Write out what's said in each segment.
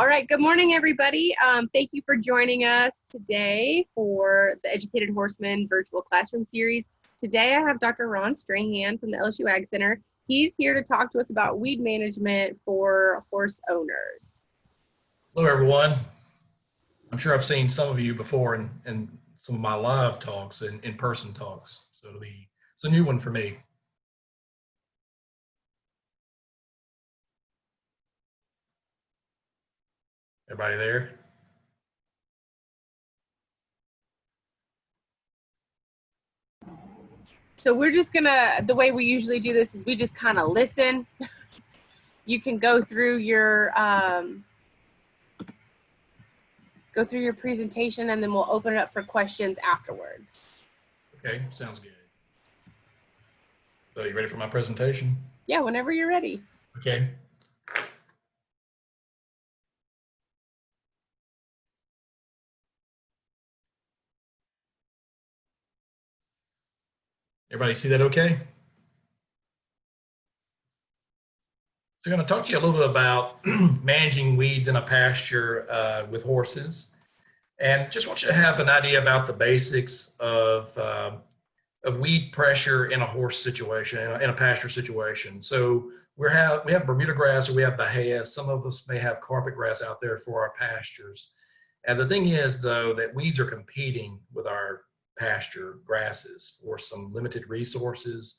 All right, good morning, everybody. Thank you for joining us today for the Educated Horseman Virtual Classroom Series. Today I have Dr. Ron Strahan from the LSU Ag Center. He's here to talk to us about weed management for horse owners. Hello, everyone. I'm sure I've seen some of you before in some of my live talks and in-person talks, so it's a new one for me. Everybody there? So we're just gonna, the way we usually do this is we just kind of listen. You can go through your presentation and then we'll open it up for questions afterwards. Okay, sounds good. So you ready for my presentation? Yeah, whenever you're ready. Okay. Everybody see that okay? So I'm going to talk to you a little bit about managing weeds in a pasture with horses. And just want you to have an idea about the basics of weed pressure in a horse situation, in a pasture situation. So we have Bermuda grass or we have bahiagrass. Some of us may have carpet grass out there for our pastures. And the thing is, though, that weeds are competing with our pasture grasses for some limited resources.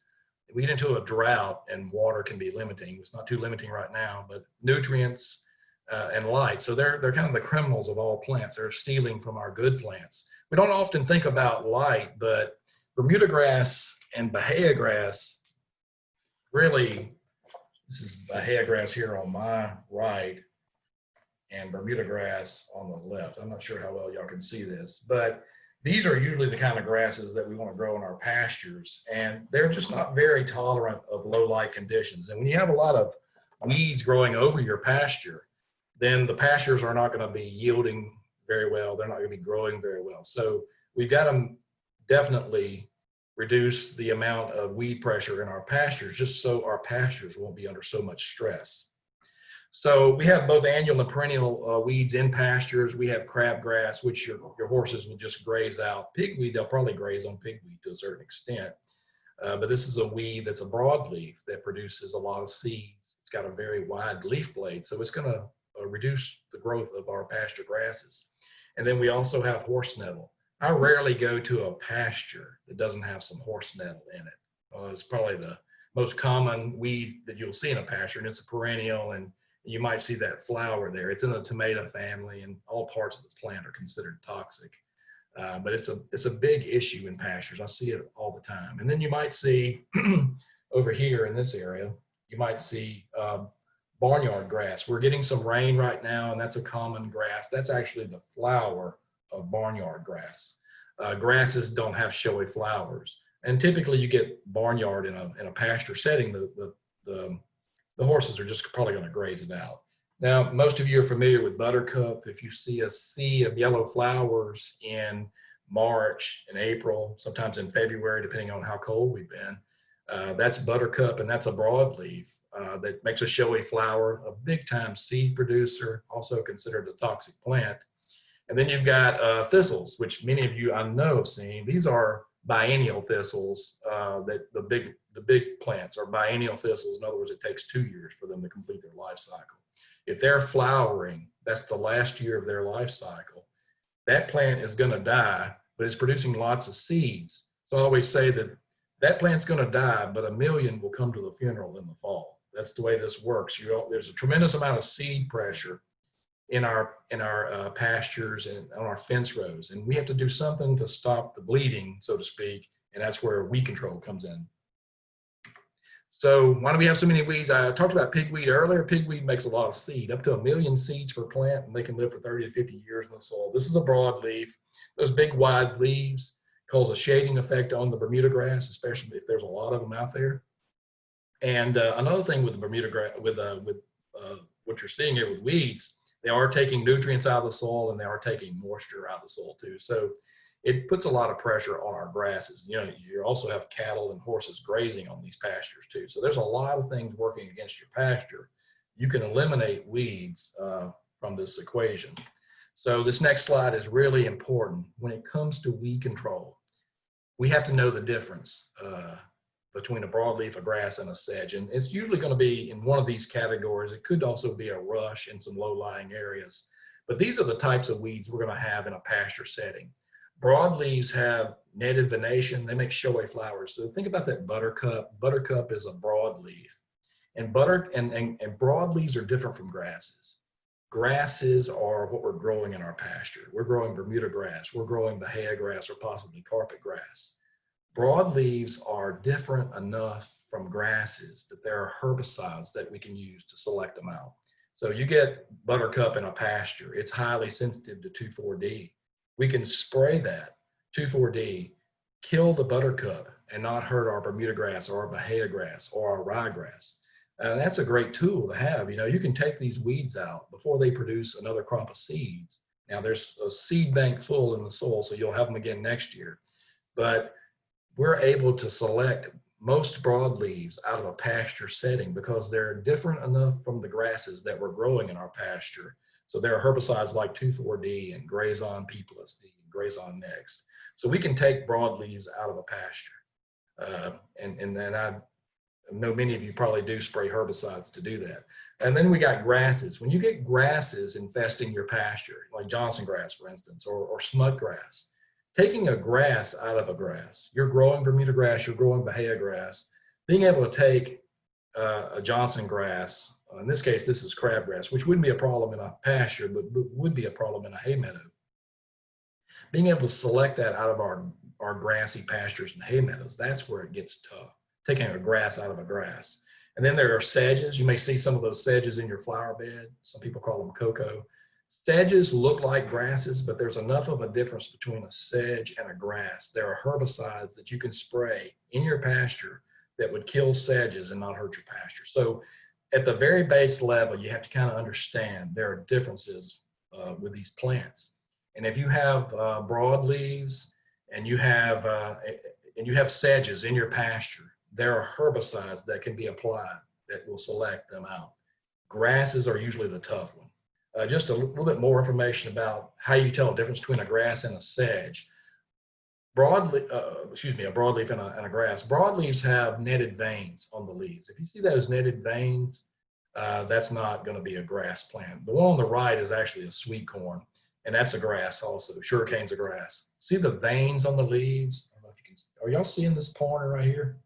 We get into a drought and water can be limiting. It's not too limiting right now, but nutrients and light. So they're kind of the criminals of all plants. They're stealing from our good plants. We don't often think about light, but Bermuda grass and bahiagrass, really, this is bahiagrass here on my right and Bermuda grass on the left. I'm not sure how well y'all can see this, but these are usually the kind of grasses that we want to grow in our pastures, and they're just not very tolerant of low light conditions. And when you have a lot of weeds growing over your pasture, then the pastures are not going to be yielding very well. They're not going to be growing very well. So we've got to definitely reduce the amount of weed pressure in our pastures just so our pastures won't be under so much stress. So we have both annual and perennial weeds in pastures. We have crabgrass, which your horses will just graze out. Pigweed, they'll probably graze on pigweed to a certain extent. But this is a weed that's a broadleaf that produces a lot of seeds. It's got a very wide leaf blade, so it's going to reduce the growth of our pasture grasses. And then we also have horsenettle. I rarely go to a pasture that doesn't have some horsenettle in it. It's probably the most common weed that you'll see in a pasture, and it's a perennial, and you might see that flower there. It's in the tomato family, and all parts of the plant are considered toxic. But it's a big issue in pastures. I see it all the time. And then you might see over here in this area, you might see barnyard grass. We're getting some rain right now, and that's a common grass. That's actually the flower of barnyard grass. Grasses don't have showy flowers, and typically you get barnyard in a pasture setting. The horses are just probably going to graze it out. Now, most of you are familiar with Buttercup. If you see a sea of yellow flowers in March and April, sometimes in February, depending on how cold we've been, that's Buttercup, and that's a broadleaf that makes a showy flower, a big-time seed producer, also considered a toxic plant. And then you've got thistles, which many of you I know have seen. These are biennial thistles. That the big plants are biennial thistles. In other words, it takes 2 years for them to complete their life cycle. If they're flowering, that's the last year of their life cycle. That plant is going to die, but it's producing lots of seeds. So I always say that plant's going to die, but 1 million will come to the funeral in the fall. That's the way this works. There's a tremendous amount of seed pressure in our pastures and on our fence rows, and we have to do something to stop the bleeding, so to speak, and that's where weed control comes in. So why do we have so many weeds? I talked about pigweed earlier. Pigweed makes a lot of seed, up to 1 million seeds per plant, and they can live for 30 to 50 years in the soil. This is a broadleaf. Those big wide leaves cause a shading effect on the Bermuda grass, especially if there's a lot of them out there. And another thing with the Bermuda grass, with what you're seeing here with weeds, they are taking nutrients out of the soil, and they are taking moisture out of the soil too. So it puts a lot of pressure on our grasses. You also have cattle and horses grazing on these pastures too. So there's a lot of things working against your pasture. You can eliminate weeds from this equation. So this next slide is really important. When it comes to weed control, we have to know the difference between a broadleaf, a grass, and a sedge. And it's usually going to be in one of these categories. It could also be a rush in some low-lying areas. But these are the types of weeds we're going to have in a pasture setting. Broadleaves have netted venation. They make showy flowers. So think about that buttercup. Buttercup is a broadleaf. And broadleaves are different from grasses. Grasses are what we're growing in our pasture. We're growing bermudagrass. We're growing bahiagrass or possibly carpet grass. Broadleaves are different enough from grasses that there are herbicides that we can use to select them out. So you get buttercup in a pasture, it's highly sensitive to 2,4-D. We can spray that 2,4-D, kill the buttercup and not hurt our bermudagrass or our bahiagrass or our ryegrass. That's a great tool to have. You know, you can take these weeds out before they produce another crop of seeds. Now there's a seed bank full in the soil, so you'll have them again next year. But we're able to select most broadleaves out of a pasture setting because they're different enough from the grasses that we're growing in our pasture. So there are herbicides like 2,4-D and Grazon Picloram, Grazon Next. So we can take broadleaves out of a pasture. And then I know many of you probably do spray herbicides to do that. And then we got grasses. When you get grasses infesting your pasture, like johnsongrass, for instance, or smut grass, taking a grass out of a grass, you're growing bermudagrass, you're growing bahiagrass, being able to take a Johnson grass, in this case, this is crabgrass, which wouldn't be a problem in a pasture, but would be a problem in a hay meadow. Being able to select that out of our grassy pastures and hay meadows, that's where it gets tough, taking a grass out of a grass. And then there are sedges. You may see some of those sedges in your flower bed. Some people call them cocoa. Sedges look like grasses, but there's enough of a difference between a sedge and a grass. There are herbicides that you can spray in your pasture that would kill sedges and not hurt your pasture. So at the very base level, you have to kind of understand there are differences with these plants. And if you have broadleaves and you have sedges in your pasture, there are herbicides that can be applied that will select them out. Grasses are usually the tough one. Just a little bit more information about how you tell the difference between a grass and a sedge. A broadleaf and a grass. Broadleaves have netted veins on the leaves. If you see those netted veins, that's not going to be a grass plant. The one on the right is actually a sweet corn, and that's a grass also. Sugarcane's a grass. See the veins on the leaves? I don't know if you can. Are y'all seeing this pointer right here?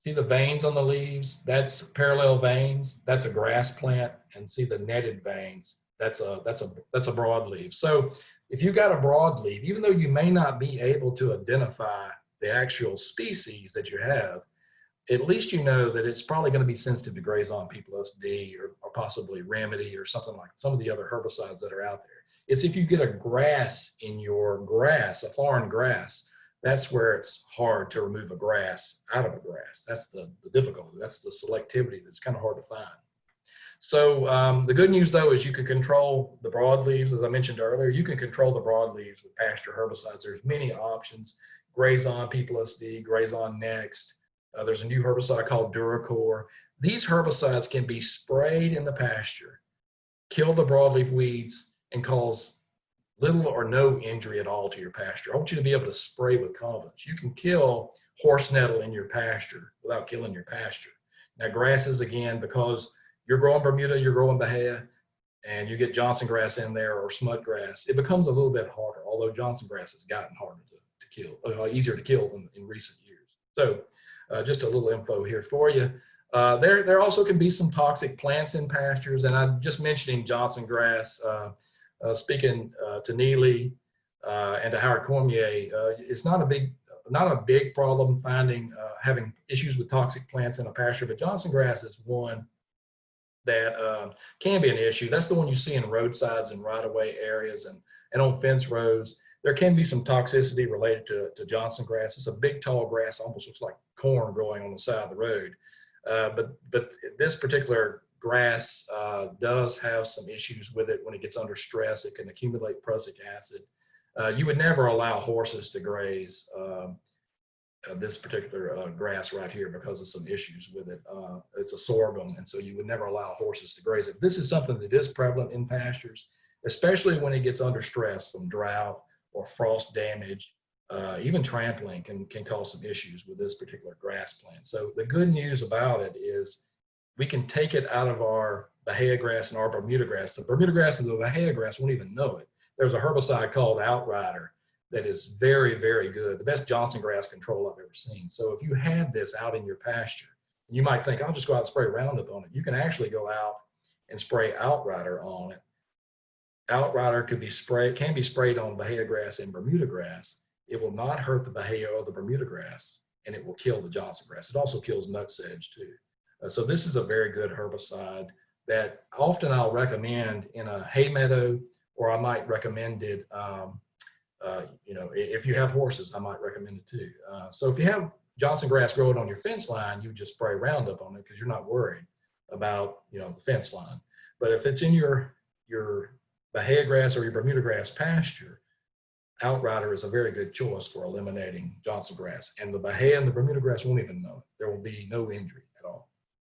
See the veins on the leaves? That's parallel veins. That's a grass plant. And see the netted veins? That's a broadleaf. So if you got a broadleaf, even though you may not be able to identify the actual species that you have, at least you know that it's probably going to be sensitive to Grazon Picloram or possibly Remedy or something like some of the other herbicides that are out there. It's if you get a grass in your grass, a foreign grass, that's where it's hard to remove a grass out of a grass. That's the difficulty. That's the selectivity that's kind of hard to find. So the good news, though, is you can control the broadleaves. As I mentioned earlier, you can control the broadleaves with pasture herbicides. There's many options. Grazon Picloram, Grazon Next. There's a new herbicide called Duracor. These herbicides can be sprayed in the pasture, kill the broadleaf weeds, and cause little or no injury at all to your pasture. I want you to be able to spray with confidence. You can kill horsenettle in your pasture without killing your pasture. Now grasses, again, because you're growing Bermuda, you're growing Bahia, and you get Johnson grass in there or smut grass, it becomes a little bit harder, although Johnson grass has gotten harder to kill, easier to kill in recent years. So just a little info here for you. There also can be some toxic plants in pastures, and I'm just mentioning Johnson grass. Speaking to Neely and to Howard Cormier, it's not a big problem having issues with toxic plants in a pasture, but Johnson grass is one that can be an issue. That's the one you see in roadsides and right-of-way areas and on fence rows. There can be some toxicity related to Johnson grass. It's a big, tall grass, almost looks like corn growing on the side of the road. But this particular grass does have some issues with it. When it gets under stress, it can accumulate prussic acid. You would never allow horses to graze this particular grass right here because of some issues with it. It's a sorghum, and so you would never allow horses to graze it. This is something that is prevalent in pastures, especially when it gets under stress from drought or frost damage. Even trampling can cause some issues with this particular grass plant. So the good news about it is we can take it out of our bahiagrass and our bermudagrass. The bermudagrass and the bahiagrass won't even know it. There's a herbicide called Outrider that is very, very good. The best johnsongrass control I've ever seen. So if you had this out in your pasture, you might think, I'll just go out and spray Roundup on it. You can actually go out and spray Outrider on it. Outrider can be sprayed on bahiagrass and bermudagrass. It will not hurt the bahia or the bermudagrass, and it will kill the johnsongrass. It also kills nutsedge too. So this is a very good herbicide that often I'll recommend in a hay meadow, or I might recommend it if you have horses, I might recommend it too. So if you have Johnson grass growing on your fence line, you just spray Roundup on it because you're not worried about, the fence line. But if it's in your bahiagrass or your Bermuda grass pasture, Outrider is a very good choice for eliminating Johnson grass. And the bahia and the Bermuda grass won't even know it. There will be no injury at all.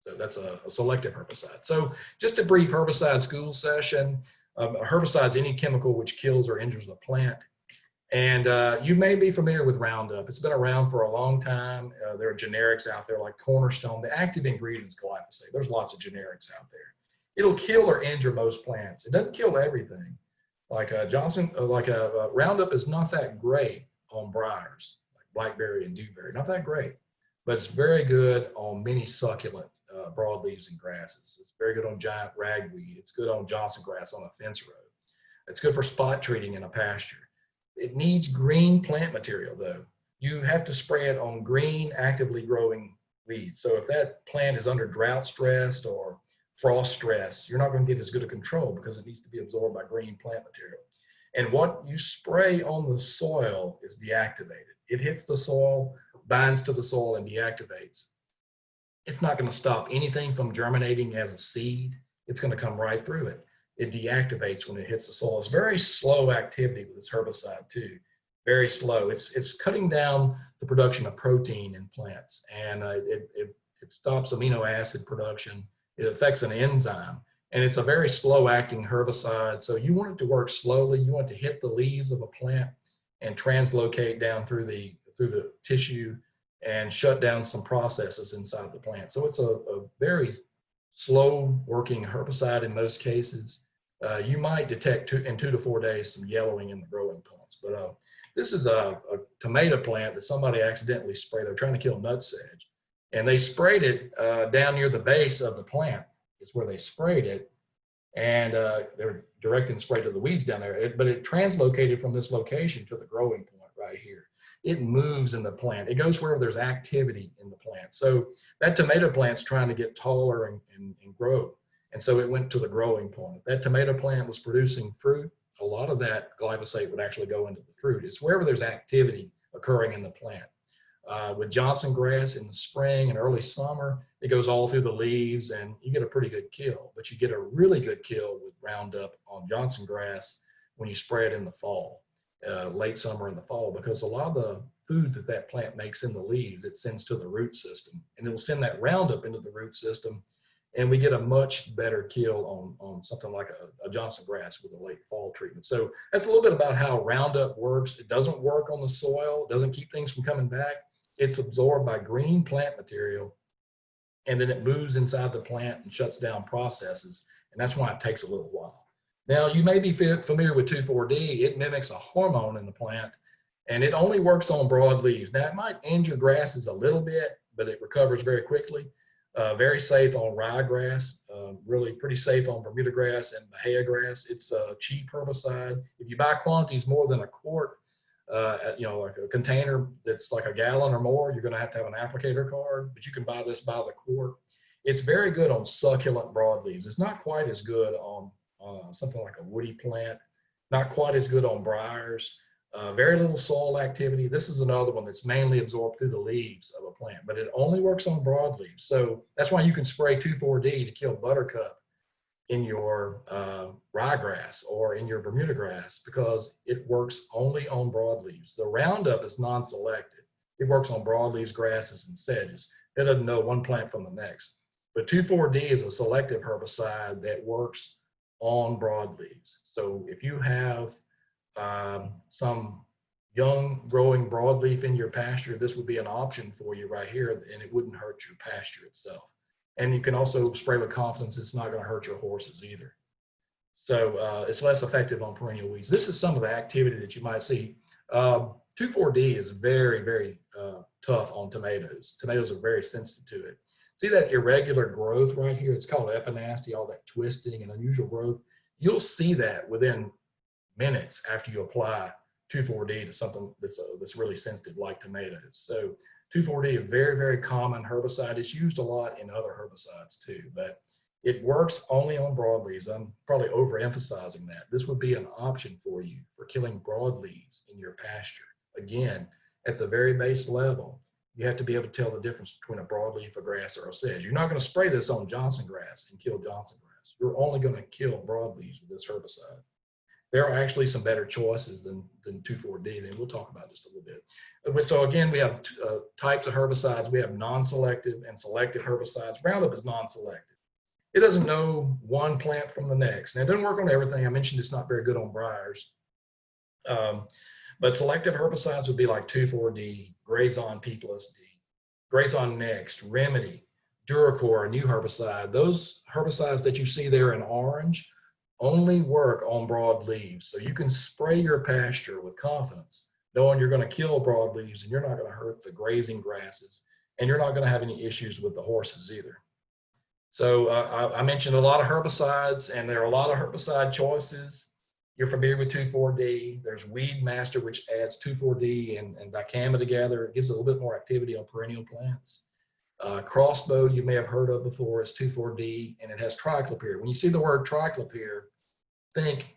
So that's a selective herbicide. So just a brief herbicide school session. Herbicides, any chemical which kills or injures the plant. And you may be familiar with Roundup. It's been around for a long time. There are generics out there like Cornerstone. The active ingredient is glyphosate. There's lots of generics out there. It'll kill or injure most plants. It doesn't kill everything. Like Roundup is not that great on briars, like blackberry and dewberry. Not that great, but it's very good on many succulent broadleaves and grasses. It's very good on giant ragweed. It's good on Johnson grass on a fence row. It's good for spot treating in a pasture. It needs green plant material though. You have to spray it on green, actively growing weeds. So if that plant is under drought stressed or frost stress, you're not going to get as good a control because it needs to be absorbed by green plant material. And what you spray on the soil is deactivated. It hits the soil, binds to the soil, and deactivates. It's not going to stop anything from germinating as a seed. It's going to come right through it. It deactivates when it hits the soil. It's very slow activity with this herbicide too. Very slow. It's cutting down the production of protein in plants, and it stops amino acid production. It affects an enzyme, and it's a very slow acting herbicide. So you want it to work slowly. You want it to hit the leaves of a plant and translocate down through the tissue and shut down some processes inside the plant. So it's a very slow working herbicide in most cases. You might detect in 2 to 4 days some yellowing in the growing plants. But this is a tomato plant that somebody accidentally sprayed. They're trying to kill nutsedge. And they sprayed it down near the base of the plant is where they sprayed it. And they were directing spray to the weeds down there. But it translocated from this location to the growing point right here. It moves in the plant. It goes wherever there's activity in the plant. So that tomato plant's trying to get taller and grow. And so it went to the growing point. If that tomato plant was producing fruit, a lot of that glyphosate would actually go into the fruit. It's wherever there's activity occurring in the plant. With Johnson grass in the spring and early summer, it goes all through the leaves and you get a pretty good kill. But you get a really good kill with Roundup on Johnson grass when you spray it in the fall, late summer and the fall, because a lot of the food that plant makes in the leaves, it sends to the root system, and it'll send that Roundup into the root system. And we get a much better kill on something like a Johnson grass with a late fall treatment. So that's a little bit about how Roundup works. It doesn't work on the soil. It doesn't keep things from coming back. It's absorbed by green plant material, and then it moves inside the plant and shuts down processes. And that's why it takes a little while. Now, you may be familiar with 2,4-D. It mimics a hormone in the plant, and it only works on broadleaves. Now, it might injure grasses a little bit, but it recovers very quickly. Very safe on ryegrass, really pretty safe on Bermuda grass and bahiagrass. It's a cheap herbicide. If you buy quantities more than a quart, like a container that's like a gallon or more, you're going to have an applicator card, but you can buy this by the quart. It's very good on succulent broadleaves. It's not quite as good on something like a woody plant, not quite as good on briars. Very little soil activity. This is another one that's mainly absorbed through the leaves of a plant, but it only works on broadleaves. So that's why you can spray 2,4-D to kill buttercup in your ryegrass or in your Bermuda grass, because it works only on broadleaves. The Roundup is non-selective. It works on broadleaves, grasses, and sedges. It doesn't know one plant from the next. But 2,4-D is a selective herbicide that works on broadleaves. So if you have some young growing broadleaf in your pasture, this would be an option for you right here, and it wouldn't hurt your pasture itself. And you can also spray with confidence it's not going to hurt your horses either. So it's less effective on perennial weeds. This is some of the activity that you might see. 2,4-D is very, very tough on tomatoes. Tomatoes are very sensitive to it. See that irregular growth right here? It's called epinasty, all that twisting and unusual growth. You'll see that within minutes after you apply 2,4-D to something that's really sensitive like tomatoes. So 2,4-D, a very, very common herbicide. It's used a lot in other herbicides too, but it works only on broadleaves. I'm probably overemphasizing that. This would be an option for you for killing broadleaves in your pasture. Again, at the very base level, you have to be able to tell the difference between a broadleaf, a grass, or a sedge. You're not going to spray this on johnsongrass and kill johnsongrass. You're only going to kill broadleaves with this herbicide. There are actually some better choices than 2,4-D, then we'll talk about just a little bit. So again, we have types of herbicides. We have non-selective and selective herbicides. Roundup is non-selective. It doesn't know one plant from the next. Now, it doesn't work on everything. I mentioned it's not very good on briars. But selective herbicides would be like 2,4-D, Grazon P+D, Grazon Next, Remedy, Duracor, a new herbicide. Those herbicides that you see there in orange only work on broadleaves. So you can spray your pasture with confidence, knowing you're going to kill broadleaves and you're not going to hurt the grazing grasses, and you're not going to have any issues with the horses either. So I mentioned a lot of herbicides, and there are a lot of herbicide choices. You're familiar with 2,4-D. There's Weed Master, which adds 2,4-D and dicamba together. It gives a little bit more activity on perennial plants. Crossbow, you may have heard of before, is 2,4-D, and it has triclopyr. When you see the word triclopyr, think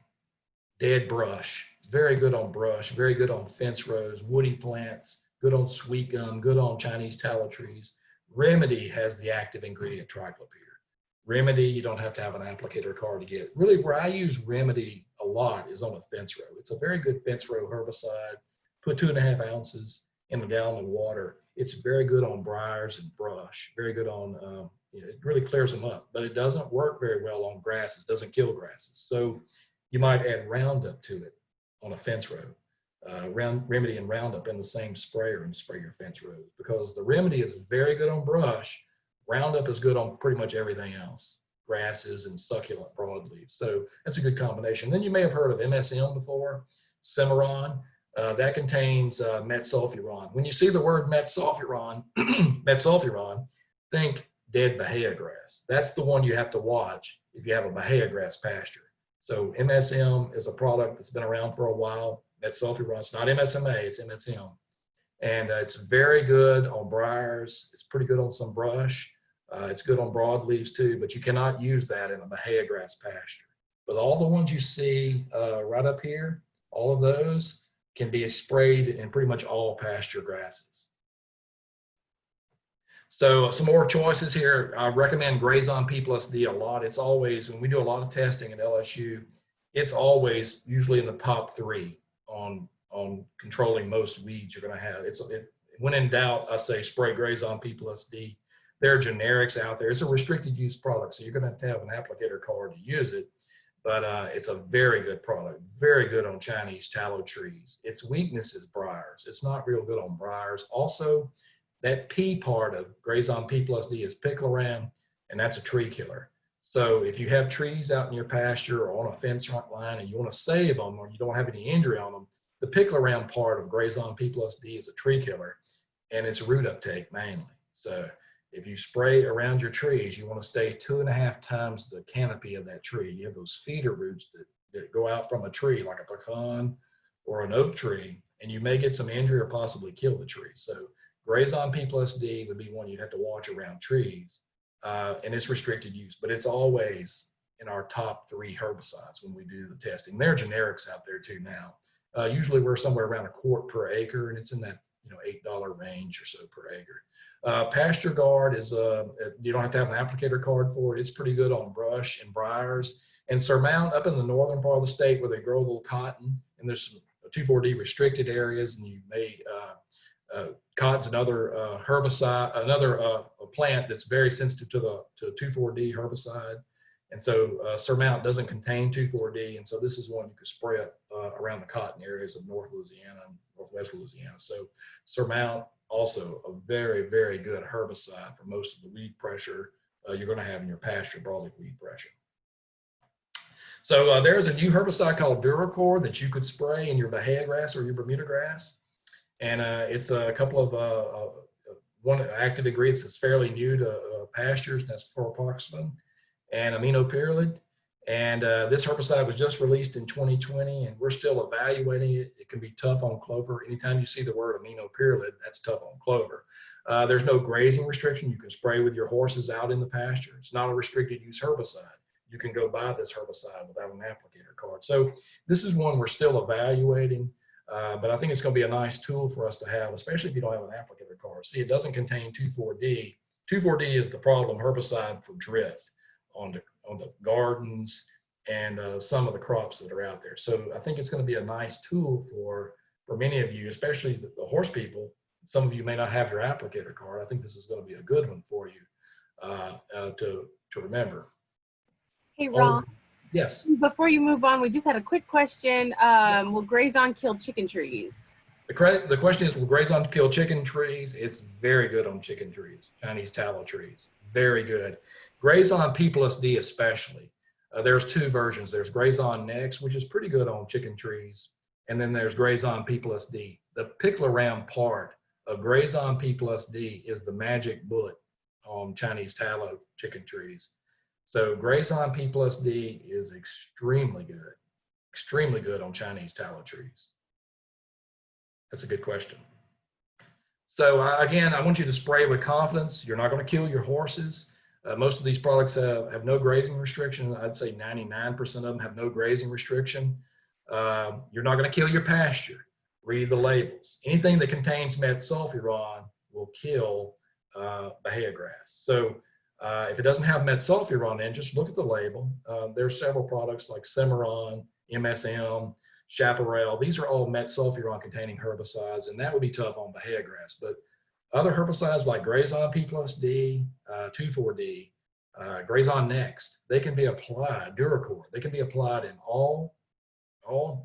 dead brush. It's very good on brush, very good on fence rows, woody plants, good on sweet gum, good on Chinese tallow trees. Remedy has the active ingredient triclopyr. Remedy, you don't have to have an applicator card to get. Really, where I use Remedy a lot is on a fence row. It's a very good fence row herbicide. Put 2.5 ounces in a gallon of water. It's very good on briars and brush. Very good on, it really clears them up, but it doesn't work very well on grasses, doesn't kill grasses. So you might add Roundup to it on a fence row. Remedy and Roundup in the same sprayer and spray your fence rows, because the Remedy is very good on brush. Roundup is good on pretty much everything else, grasses and succulent broadleaves. So that's a good combination. Then you may have heard of MSM before, Cimarron. That contains metsulfuron. When you see the word metsulfuron, think dead bahiagrass. That's the one you have to watch if you have a bahiagrass pasture. So MSM is a product that's been around for a while. Metsulfuron, it's not MSMA, it's MSM. And it's very good on briars. It's pretty good on some brush. It's good on broadleaves too, but you cannot use that in a bahiagrass pasture. But all the ones you see right up here, all of those can be sprayed in pretty much all pasture grasses. So some more choices here. I recommend Grazon P+D a lot. It's always, when we do a lot of testing at LSU, it's always usually in the top 3 on controlling most weeds you're going to have. When in doubt, I say spray Grazon P+D. There are generics out there. It's a restricted use product, so you're going to have an applicator card to use it. But it's a very good product, very good on Chinese tallow trees. Its weakness is briars. It's not real good on briars. Also, that P part of Grazon P+D is Picloram, and that's a tree killer. So if you have trees out in your pasture or on a fence line and you want to save them or you don't have any injury on them, the Picloram part of Grazon P+D is a tree killer, and it's root uptake mainly. So if you spray around your trees, you want to stay 2.5 times the canopy of that tree. You have those feeder roots that go out from a tree, like a pecan or an oak tree, and you may get some injury or possibly kill the tree. So Grazon P+D would be one you'd have to watch around trees, and it's restricted use, but it's always in our top 3 herbicides when we do the testing. There are generics out there too now. Usually we're somewhere around a quart per acre, and it's in that $8 range or so per acre. Pasture Guard is you don't have to have an applicator card for it. It's pretty good on brush and briars. And Surmount up in the northern part of the state where they grow a little cotton, and there's some 2,4-D restricted areas, and you may Cotton's another herbicide, another plant that's very sensitive to 2,4-D herbicide. And so Surmount doesn't contain 2,4-D, and so this is one you could spray it around the cotton areas of North Louisiana and Northwest Louisiana. So Surmount, also a very, very good herbicide for most of the weed pressure you're going to have in your pasture, broadleaf weed pressure. So there's a new herbicide called Duracor that you could spray in your bahiagrass or your bermudagrass. And it's a couple of one active ingredients that's fairly new to pastures, and that's fluoropoxamine and aminopyrrolide. And this herbicide was just released in 2020, and we're still evaluating it. It can be tough on clover. Anytime you see the word aminopyrrolide, that's tough on clover. There's no grazing restriction. You can spray with your horses out in the pasture. It's not a restricted use herbicide. You can go buy this herbicide without an applicator card. So this is one we're still evaluating, but I think it's going to be a nice tool for us to have, especially if you don't have an applicator card. See, it doesn't contain 2,4-D. 2,4-D is the problem herbicide for drift on the gardens and some of the crops that are out there. So I think it's going to be a nice tool for many of you, especially the horse people. Some of you may not have your applicator card. I think this is going to be a good one for you to remember. Hey, Ron. Yes. Before you move on, we just had a quick question. Will Grazon kill chicken trees? The question is, will Grazon kill chicken trees? It's very good on chicken trees, Chinese tallow trees. Very good. Grazon P+D especially. There's two versions. There's Grazon Next, which is pretty good on chicken trees. And then there's Grazon P+D. The Picloram part of Grazon P+D is the magic bullet on Chinese tallow chicken trees. So Grazon P+D is extremely good on Chinese tallow trees. That's a good question. So again, I want you to spray with confidence. You're not going to kill your horses. Most of these products have no grazing restriction. I'd say 99% of them have no grazing restriction. You're not going to kill your pasture. Read the labels. Anything that contains metsulfuron will kill bahiagrass. So if it doesn't have metsulfuron in, just look at the label. There's several products like Cimarron, MSM, Chaparral. These are all metsulfuron containing herbicides, and that would be tough on bahiagrass. But other herbicides like Grazon P+D, 2,4-D, Grazon Next, they can be applied, Duracor, they can be applied in all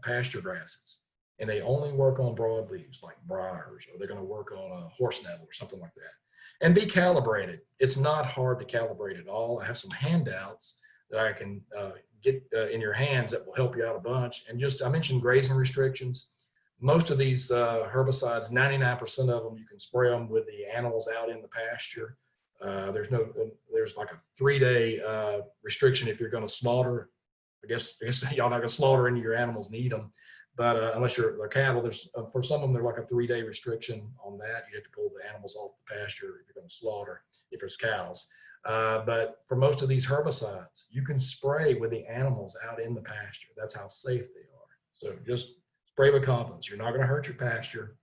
pasture grasses. And they only work on broadleaves like Briars, or they're going to work on a Horsenettle or something like that. And be calibrated. It's not hard to calibrate at all. I have some handouts that I can get in your hands that will help you out a bunch. And just, I mentioned grazing restrictions. Most of these herbicides, 99% of them, you can spray them with the animals out in the pasture. There's like a 3-day restriction if you're going to slaughter. I guess y'all not going to slaughter any of your animals and eat them. But unless they're cattle, there's for some of them, they're like a 3-day restriction on that. You have to pull the animals off the pasture if you're going to slaughter, if there's cows. But for most of these herbicides, you can spray with the animals out in the pasture. That's how safe they are. So just spray with confidence. You're not going to hurt your pasture.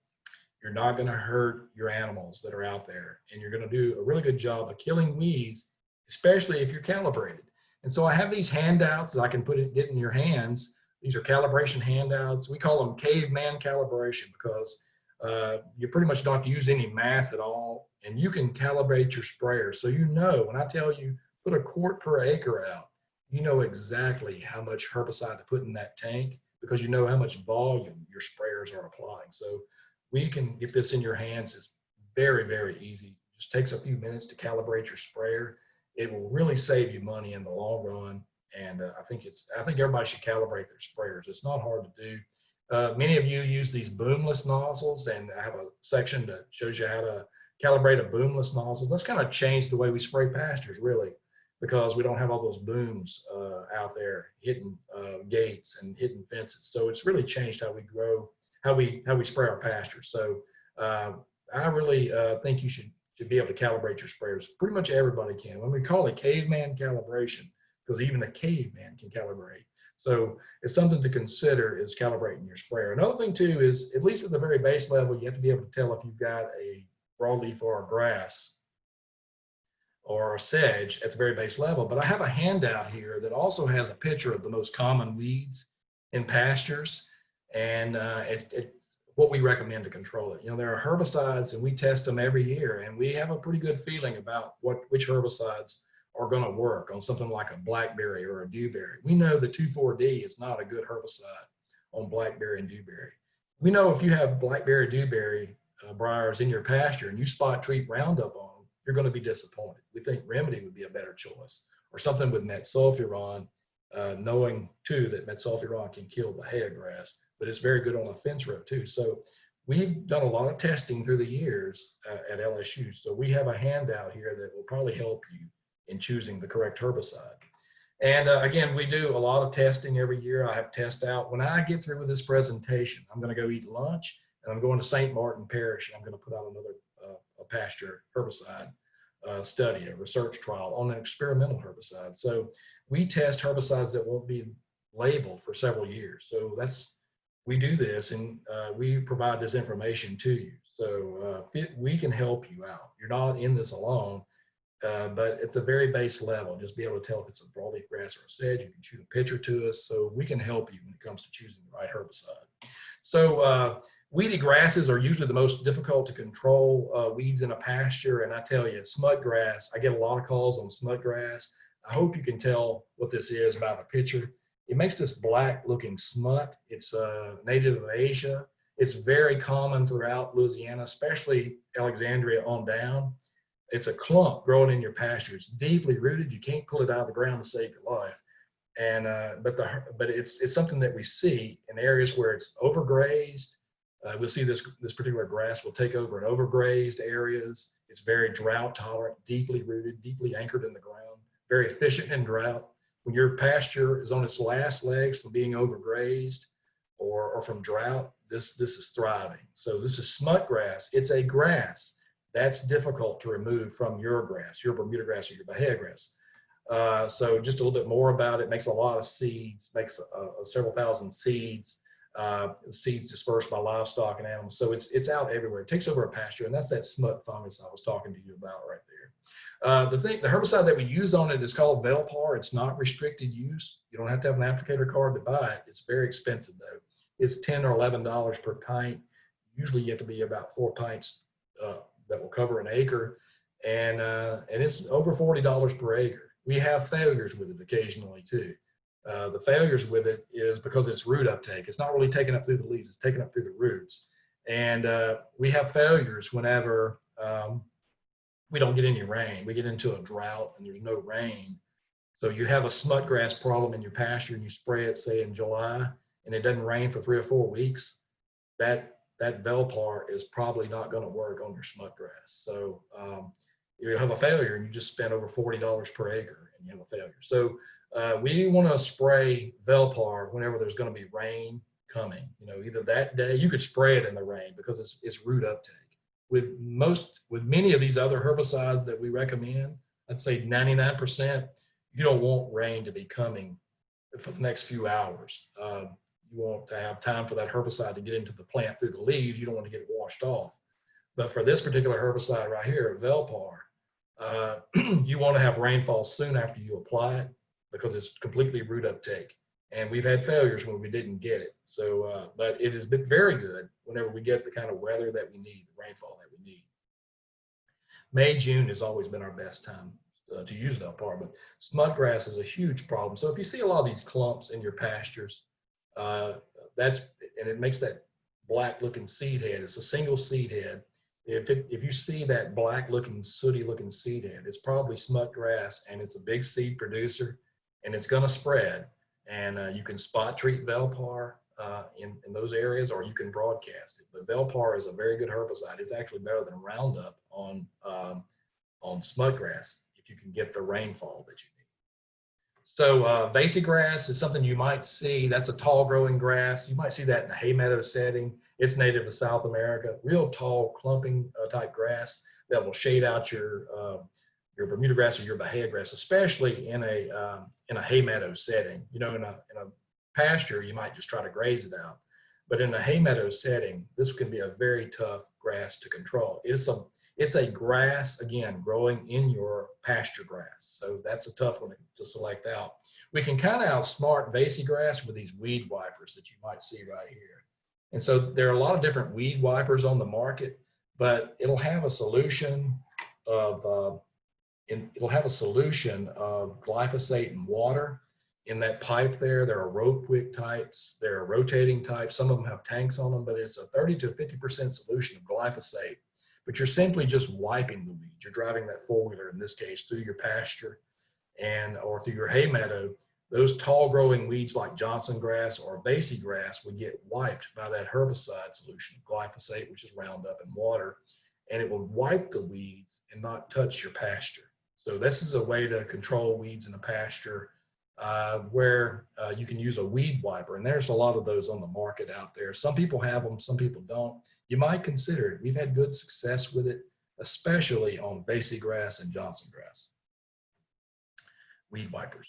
You're not going to hurt your animals that are out there. And you're going to do a really good job of killing weeds, especially if you're calibrated. And so I have these handouts that I can get in your hands. These are calibration handouts. We call them caveman calibration because you pretty much don't have to use any math at all. And you can calibrate your sprayer. So you know, when I tell you put a quart per acre out, you know exactly how much herbicide to put in that tank because you know how much volume your sprayers are applying. So we can get this in your hands. It's very, very easy. It just takes a few minutes to calibrate your sprayer. It will really save you money in the long run. And I think everybody should calibrate their sprayers. It's not hard to do. Many of you use these boomless nozzles, and I have a section that shows you how to calibrate a boomless nozzle. That's kind of changed the way we spray pastures, really, because we don't have all those booms out there hitting gates and hitting fences. So it's really changed how we grow, how we spray our pastures. So I really think you should be able to calibrate your sprayers. Pretty much everybody can. When we call it caveman calibration, because even a caveman can calibrate. So it's something to consider is calibrating your sprayer. Another thing too is, at least at the very base level, you have to be able to tell if you've got a broadleaf or a grass or a sedge at the very base level. But I have a handout here that also has a picture of the most common weeds in pastures. And what we recommend to control it. You know, there are herbicides and we test them every year, and we have a pretty good feeling about which herbicides are going to work on something like a blackberry or a dewberry. We know that 2,4-D is not a good herbicide on blackberry and dewberry. We know if you have blackberry, dewberry, briars in your pasture and you spot treat Roundup on them, you're going to be disappointed. We think Remedy would be a better choice, or something with metsulfuron, knowing too that metsulfuron can kill bahiagrass, but it's very good on a fence row too. So we've done a lot of testing through the years at LSU. So we have a handout here that will probably help you in choosing the correct herbicide. And again, we do a lot of testing every year. I have test out. When I get through with this presentation, I'm going to go eat lunch, and I'm going to St. Martin Parish, and I'm going to put out another a pasture herbicide study, a research trial on an experimental herbicide. So we test herbicides that won't be labeled for several years. So we do this, and we provide this information to you. So we can help you out. You're not in this alone. But at the very base level, just be able to tell if it's a broadleaf grass or a sedge. You can shoot a picture to us, so we can help you when it comes to choosing the right herbicide. So weedy grasses are usually the most difficult to control weeds in a pasture, and I tell you, smut grass, I get a lot of calls on smut grass. I hope you can tell what this is by the picture. It makes this black looking smut. It's native of Asia. It's very common throughout Louisiana, especially Alexandria on down. It's a clump growing in your pasture. It's deeply rooted. You can't pull it out of the ground to save your life. And but it's something that we see in areas where it's overgrazed. We'll see this particular grass will take over in overgrazed areas. It's very drought tolerant, deeply rooted, deeply anchored in the ground, very efficient in drought. When your pasture is on its last legs from being overgrazed or from drought, this is thriving. So this is smut grass. It's a grass that's difficult to remove from your grass, your bermudagrass or your bahiagrass. So just a little bit more about it. Makes a lot of seeds, makes several thousand seeds, seeds dispersed by livestock and animals. So it's out everywhere. It takes over a pasture, and that's that smut fungus I was talking to you about right there. The herbicide that we use on it is called Velpar. It's not restricted use. You don't have to have an applicator card to buy it. It's very expensive though. It's $10 or $11 per pint. Usually you have to be about 4 pints that will cover an acre, and it's over $40 per acre. We have failures with it occasionally too. The failures with it is because it's root uptake. It's not really taken up through the leaves, it's taken up through the roots. And we have failures whenever we don't get any rain. We get into a drought and there's no rain. So you have a smut grass problem in your pasture and you spray it, say in July, and it doesn't rain for 3 or 4 weeks, that Velpar is probably not going to work on your smut grass. So you have a failure and you just spend over $40 per acre and you have a failure. So we want to spray Velpar whenever there's going to be rain coming. You know, either that day, you could spray it in the rain because it's root uptake. With many of these other herbicides that we recommend, I'd say 99%, you don't want rain to be coming for the next few hours. You want to have time for that herbicide to get into the plant through the leaves. You don't want to get it washed off. But for this particular herbicide right here, Velpar, you want to have rainfall soon after you apply it because it's completely root uptake. And we've had failures when we didn't get it. So, but it has been very good whenever we get the kind of weather that we need, the rainfall that we need. May, June has always been our best time to use Velpar, but smut grass is a huge problem. So if you see a lot of these clumps in your pastures, and it makes that black looking seed head. It's a single seed head. If you see that black looking, sooty looking seed head, it's probably smut grass, and it's a big seed producer, and it's going to spread. And you can spot treat Velpar in those areas, or you can broadcast it. But Velpar is a very good herbicide. It's actually better than Roundup on smut grass if you can get the rainfall that you need. So Vaseygrass is something you might see. That's a tall growing grass. You might see that in a hay meadow setting. It's native to South America. Real tall clumping type grass that will shade out your bermudagrass or your bahiagrass, especially in a hay meadow setting. You know, in a pasture, you might just try to graze it out. But in a hay meadow setting, this can be a very tough grass to control. It's a grass, again, growing in your pasture grass. So that's a tough one to select out. We can kind of outsmart Vaseygrass with these weed wipers that you might see right here. And so there are a lot of different weed wipers on the market, but it'll have a solution of glyphosate and water in that pipe there. There are rope wick types, there are rotating types. Some of them have tanks on them, but it's a 30 to 50% solution of glyphosate. But you're simply just wiping the weeds. You're driving that four-wheeler, in this case, through your pasture or through your hay meadow. Those tall growing weeds like johnsongrass or Vaseygrass would get wiped by that herbicide solution, glyphosate, which is Roundup, and water, and it will wipe the weeds and not touch your pasture. So this is a way to control weeds in a pasture where you can use a weed wiper, and there's a lot of those on the market out there. Some people have them, some people don't. You might consider it. We've had good success with it, especially on Vaseygrass and johnsongrass weed wipers.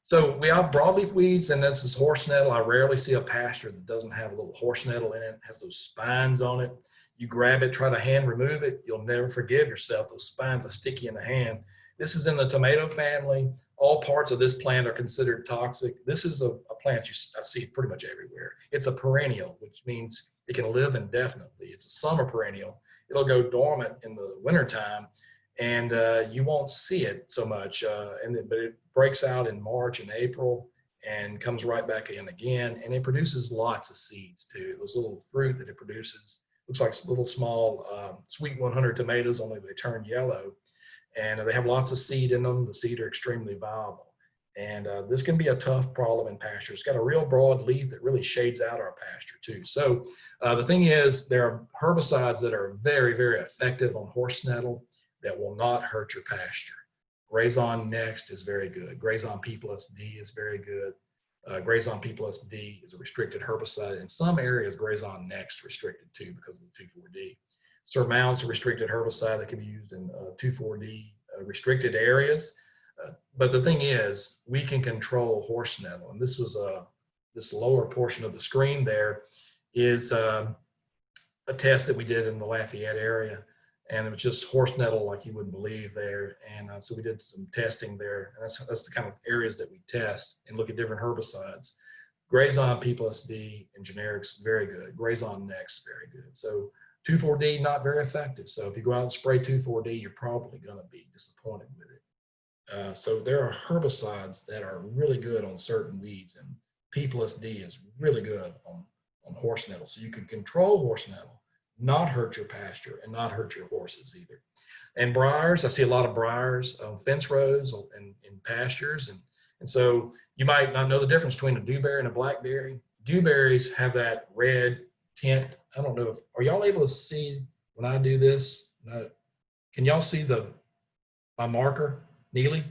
So we have broadleaf weeds, and this is horsenettle. I rarely see a pasture that doesn't have a little horsenettle in it. It has those spines on it. You grab it, try to hand remove it, you'll never forgive yourself. Those spines are sticky in the hand. This is in the tomato family. All parts of this plant are considered toxic. This is a plant I see pretty much everywhere. It's a perennial, which means it can live indefinitely. It's a summer perennial. It'll go dormant in the wintertime, and you won't see it so much, but it breaks out in March and April and comes right back in again, and it produces lots of seeds too. Those little fruit that it produces looks like little small sweet 100 tomatoes, only they turn yellow, and they have lots of seed in them. The seed are extremely viable, and this can be a tough problem in pasture. It's got a real broad leaf that really shades out our pasture too. So the thing is, there are herbicides that are very, very effective on horsenettle that will not hurt your pasture. Grazon Next is very good. Grazon P plus D is very good. Grazon P plus D is a restricted herbicide. In some areas, Grazon Next restricted too because of the 2,4-D. Surmount's a restricted herbicide that can be used in 2,4-D restricted areas. But the thing is, we can control horsenettle, and this was this lower portion of the screen there is a test that we did in the Lafayette area. And it was just horsenettle like you wouldn't believe there. And so we did some testing there. And that's the kind of areas that we test and look at different herbicides. Grazon P plus D and generics, very good. Grazon Next, very good. So 2,4-D, not very effective. So if you go out and spray 2,4-D, you're probably going to be disappointed with it. So there are herbicides that are really good on certain weeds, and P plus D is really good on horsenettle. So you can control horsenettle, not hurt your pasture, and not hurt your horses either. And briars, I see a lot of briars on fence rows and in pastures. And so you might not know the difference between a dewberry and a blackberry. Dewberries have that red tint. I don't know are y'all able to see when I do this? No. Can y'all see my marker, Neely?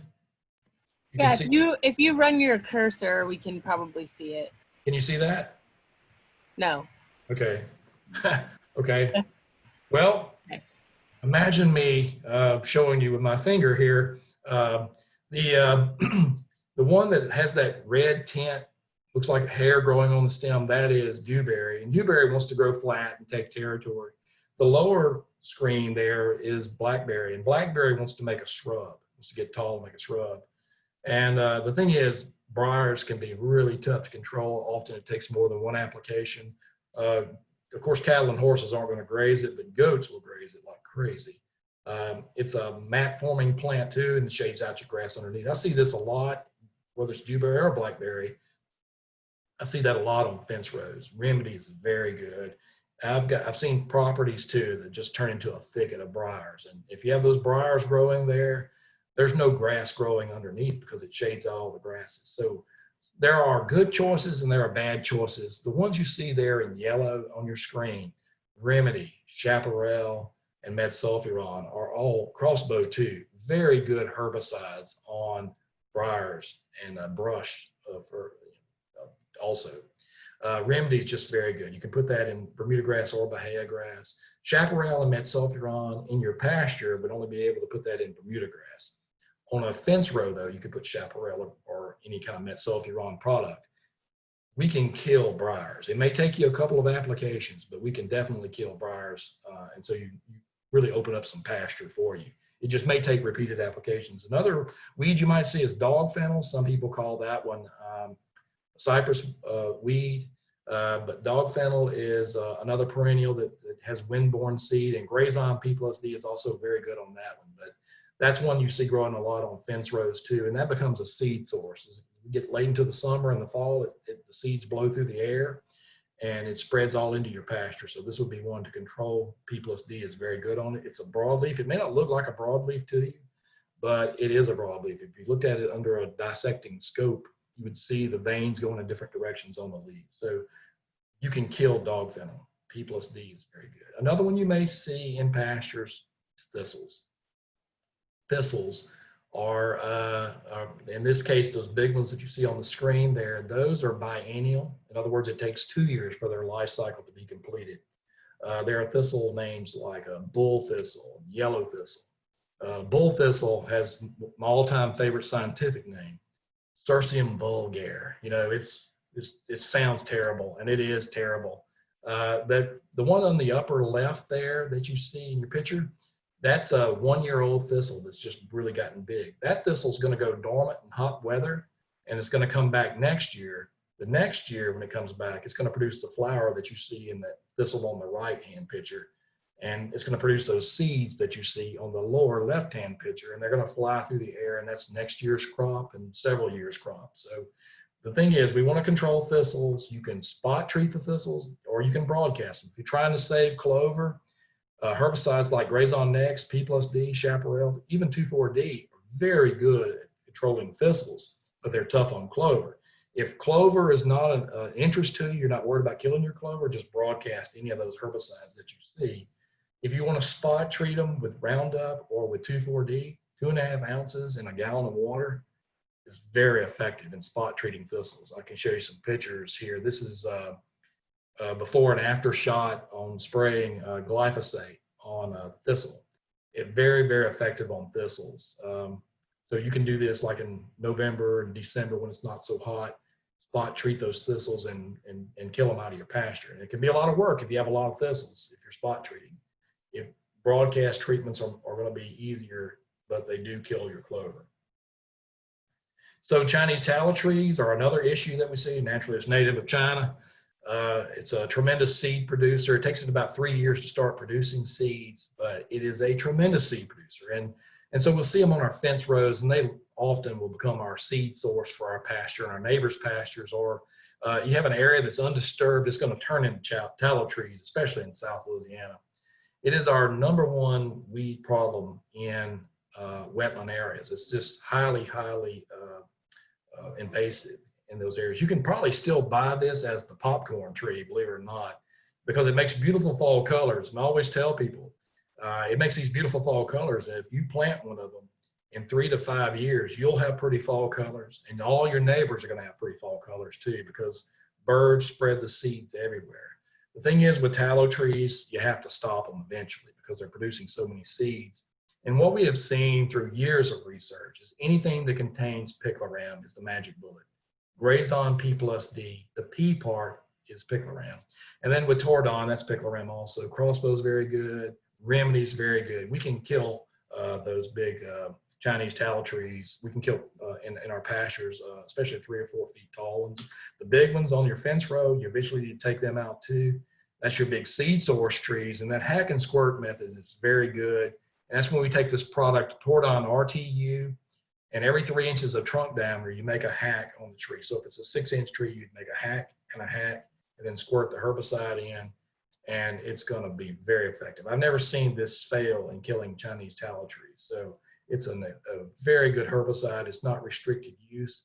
Yeah, if you run your cursor, we can probably see it. Can you see that? No. Okay. Okay. Well, imagine me showing you with my finger here. The one that has that red tint, looks like hair growing on the stem, that is dewberry. And dewberry wants to grow flat and take territory. The lower screen there is blackberry, and blackberry wants to make a shrub, wants to get tall and make a shrub. And the thing is, briars can be really tough to control. Often it takes more than one application. Of course, cattle and horses aren't going to graze it, but goats will graze it like crazy. It's a mat forming plant too, and it shades out your grass underneath. I see this a lot, whether it's dewberry or blackberry. I see that a lot on fence rows. Remedy is very good. I've seen properties too that just turn into a thicket of briars. And if you have those briars growing there, there's no grass growing underneath because it shades out all the grasses. So there are good choices and there are bad choices. The ones you see there in yellow on your screen, Remedy, Chaparral, and Metsulfuron are all Crossbow too. Very good herbicides on briars and brush also. Remedy is just very good. You can put that in bermudagrass or bahiagrass. Chaparral and Metsulfuron in your pasture would only be able to put that in bermudagrass. On a fence row, though, you could put chaparral or any kind of Metsulfuron product. We can kill briars. It may take you a couple of applications, but we can definitely kill briars. And so you really open up some pasture for you. It just may take repeated applications. Another weed you might see is Dogfennel. Some people call that one cypress weed. But Dogfennel is another perennial that has windborne seed, and Grazon P plus D is also very good on that one. But that's one you see growing a lot on fence rows too, and that becomes a seed source. As you get late into the summer and the fall, the seeds blow through the air, and it spreads all into your pasture. So this would be one to control. P plus D is very good on it. It's a broadleaf. It may not look like a broadleaf to you, but it is a broadleaf. If you looked at it under a dissecting scope, you would see the veins going in different directions on the leaves. So you can kill Dogfennel. P plus D is very good. Another one you may see in pastures is thistles. Thistles are, in this case, those big ones that you see on the screen there, those are biennial. In other words, it takes 2 years for their life cycle to be completed. There are thistle names like bull thistle, yellow thistle. Bull thistle has my all-time favorite scientific name, Cirsium vulgare. You know, it sounds terrible, and it is terrible. The one on the upper left there that you see in your picture, that's a 1-year-old thistle that's just really gotten big. That thistle is going to go dormant in hot weather, and it's going to come back next year. The next year, when it comes back, it's going to produce the flower that you see in that thistle on the right-hand picture. And it's going to produce those seeds that you see on the lower left-hand picture, and they're going to fly through the air, and that's next year's crop and several years' crop. So the thing is, we want to control thistles. You can spot treat the thistles, or you can broadcast them. If you're trying to save clover, herbicides like Grazon Next, P plus D, Chaparral, even 2,4-D are very good at controlling thistles, but they're tough on clover. If clover is not an interest to you, you're not worried about killing your clover, just broadcast any of those herbicides that you see. If you want to spot treat them with Roundup or with 2,4-D, 2.5 ounces in a gallon of water is very effective in spot treating thistles. I can show you some pictures here. This is before and after shot on spraying glyphosate on thistle. It's very, very effective on thistles. So you can do this like in November and December when it's not so hot. Spot treat those thistles and kill them out of your pasture. And it can be a lot of work if you have a lot of thistles if you're spot treating. If broadcast treatments are going to be easier, but they do kill your clover. So Chinese tallow trees are another issue that we see. Naturally, it's native of China. It's a tremendous seed producer. It takes it about 3 years to start producing seeds, but it is a tremendous seed producer. And so we'll see them on our fence rows, and they often will become our seed source for our pasture and our neighbors' pastures. Or you have an area that's undisturbed, it's going to turn into tallow trees, especially in South Louisiana. It is our #1 weed problem in wetland areas. It's just highly, highly invasive in those areas. You can probably still buy this as the popcorn tree, believe it or not, because it makes beautiful fall colors. And I always tell people, it makes these beautiful fall colors. And if you plant one of them in 3 to 5 years, you'll have pretty fall colors, and all your neighbors are going to have pretty fall colors too, because birds spread the seeds everywhere. The thing is, with tallow trees, you have to stop them eventually because they're producing so many seeds. And what we have seen through years of research is anything that contains Picloram is the magic bullet. Grazon P plus D, the P part is Picloram. And then with Tordon, that's Picloram also. Crossbow's very good. Remedy's very good. We can kill those big Chinese tallow trees. We can kill in our pastures, especially 3 or 4 feet tall ones. The big ones on your fence row, you eventually need to take them out too. That's your big seed source trees. And that hack and squirt method is very good. And that's when we take this product, Tordon RTU, and every 3 inches of trunk diameter, you make a hack on the tree. So if it's a 6-inch tree, you'd make a hack, and then squirt the herbicide in, and it's going to be very effective. I've never seen this fail in killing Chinese tallow trees. So it's a very good herbicide. It's not restricted use,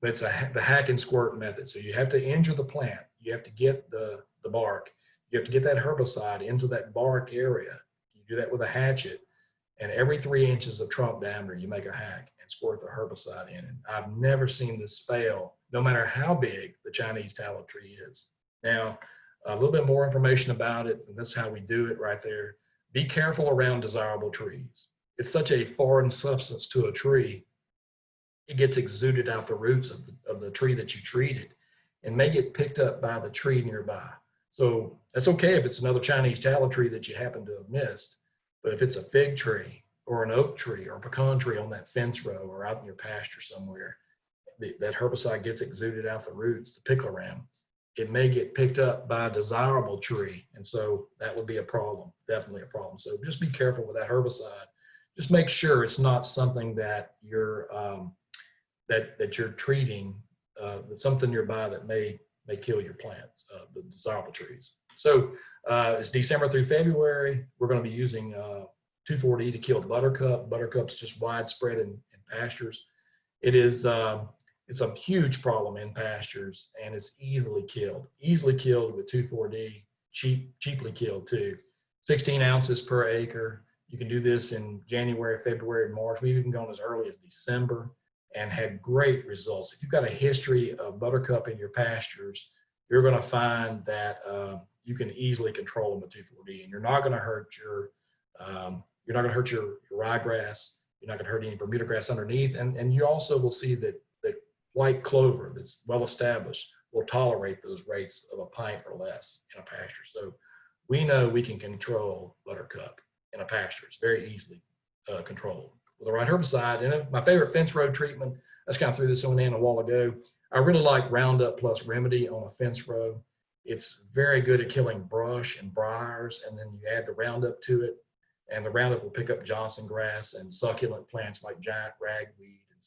but it's the hack and squirt method. So you have to injure the plant. You have to get the bark. You have to get that herbicide into that bark area. You do that with a hatchet, and every 3 inches of trunk diameter, you make a hack and squirt the herbicide in. And I've never seen this fail, no matter how big the Chinese tallow tree is. Now, a little bit more information about it, and that's how we do it right there. Be careful around desirable trees. It's such a foreign substance to a tree, it gets exuded out the roots of the tree that you treated and may get picked up by the tree nearby. So that's okay if it's another Chinese tallow tree that you happen to have missed, but if it's a fig tree or an oak tree or a pecan tree on that fence row or out in your pasture somewhere, that herbicide gets exuded out the roots, the Picloram, it may get picked up by a desirable tree. And so that would be a problem, definitely a problem. So just be careful with that herbicide. Just make sure it's not something that you're that you're treating, that's something nearby that may kill your plants, the desirable trees. So it's December through February. We're going to be using 2,4-D to kill Buttercup. Buttercup's just widespread in pastures. It's a huge problem in pastures, and it's easily killed with 2,4-D, cheaply killed too. 16 ounces per acre. You can do this in January, February, and March. We've even gone as early as December and had great results. If you've got a history of Buttercup in your pastures, you're going to find that you can easily control them with 2,4-D, and you're not going to hurt your ryegrass. You're not going to hurt any bermudagrass underneath, and you also will see that white clover that's well established will tolerate those rates of a pint or less in a pasture. So we know we can control Buttercup in a pasture. It's very easily controlled with the right herbicide. And my favorite fence row treatment, I just kind of threw this one in a while ago. I really like Roundup plus Remedy on a fence row. It's very good at killing brush and briars, and then you add the Roundup to it, and the Roundup will pick up johnsongrass and succulent plants like giant ragweed and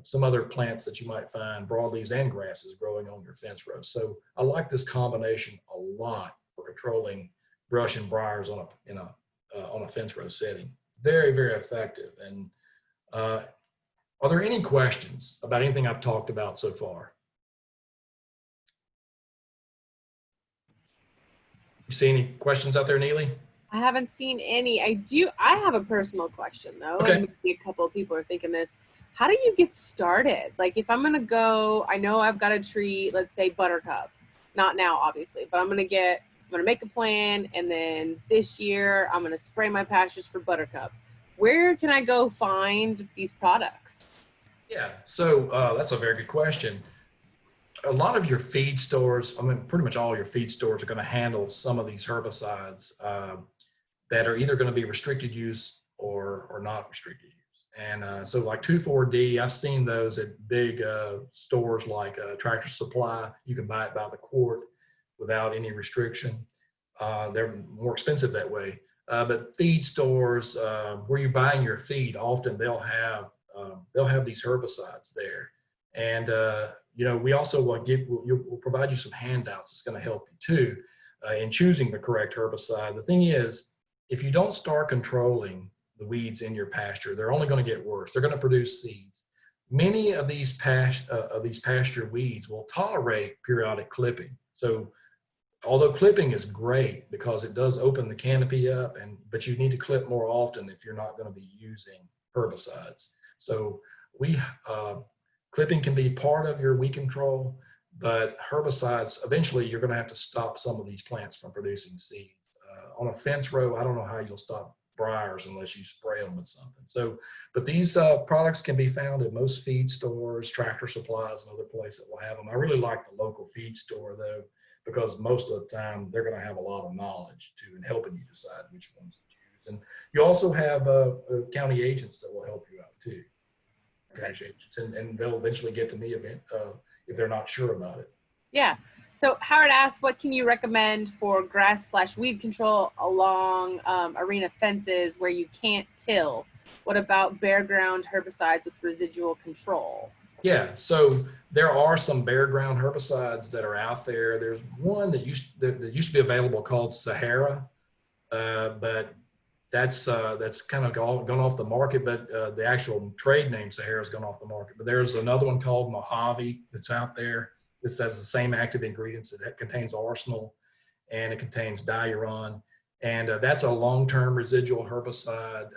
some other plants that you might find, broadleaves and grasses growing on your fence row. So I like this combination a lot for controlling brush and briars on a fence row setting. Very, very effective. And are there any questions about anything I've talked about so far? You see any questions out there, Neely? I haven't seen any. I have a personal question though, Okay. and maybe a couple of people are thinking this. How do you get started? Like if I'm gonna go, I know I've got a tree, let's say Buttercup, not now obviously, but I'm gonna make a plan, and then this year I'm gonna spray my pastures for Buttercup. Where can I go find these products? Yeah, so that's a very good question. A lot of your feed stores, I mean, pretty much all your feed stores are going to handle some of these herbicides that are either going to be restricted use or not restricted use. And so like 2,4-D, I've seen those at big stores like Tractor Supply. You can buy it by the quart without any restriction. They're more expensive that way. But feed stores, where you're buying your feed, often they'll have these herbicides there. And we also we'll provide you some handouts that's going to help you too in choosing the correct herbicide. The thing is, if you don't start controlling the weeds in your pasture, they're only going to get worse. They're going to produce seeds. Many of these pasture weeds will tolerate periodic clipping. So although clipping is great because it does open the canopy up, but you need to clip more often if you're not going to be using herbicides. So clipping can be part of your weed control, but herbicides, eventually you're going to have to stop some of these plants from producing seeds. On a fence row, I don't know how you'll stop briars unless you spray them with something. So, but these products can be found at most feed stores, Tractor Supplies, and other places that will have them. I really like the local feed store though, because most of the time they're going to have a lot of knowledge too in helping you decide which ones to use. And you also have county agents that will help you out too. And they'll eventually get to me if they're not sure about it. Yeah. So Howard asked, what can you recommend for grass/weed control along arena fences where you can't till? What about bare ground herbicides with residual control? Yeah, so there are some bare ground herbicides that are out there. There's one that used to be available called Sahara, but that's kind of gone off the market. But the actual trade name Sahara has gone off the market. But there's another one called Mojave that's out there. It has the same active ingredients. It contains arsenal, and it contains diuron, and that's a long-term residual herbicide.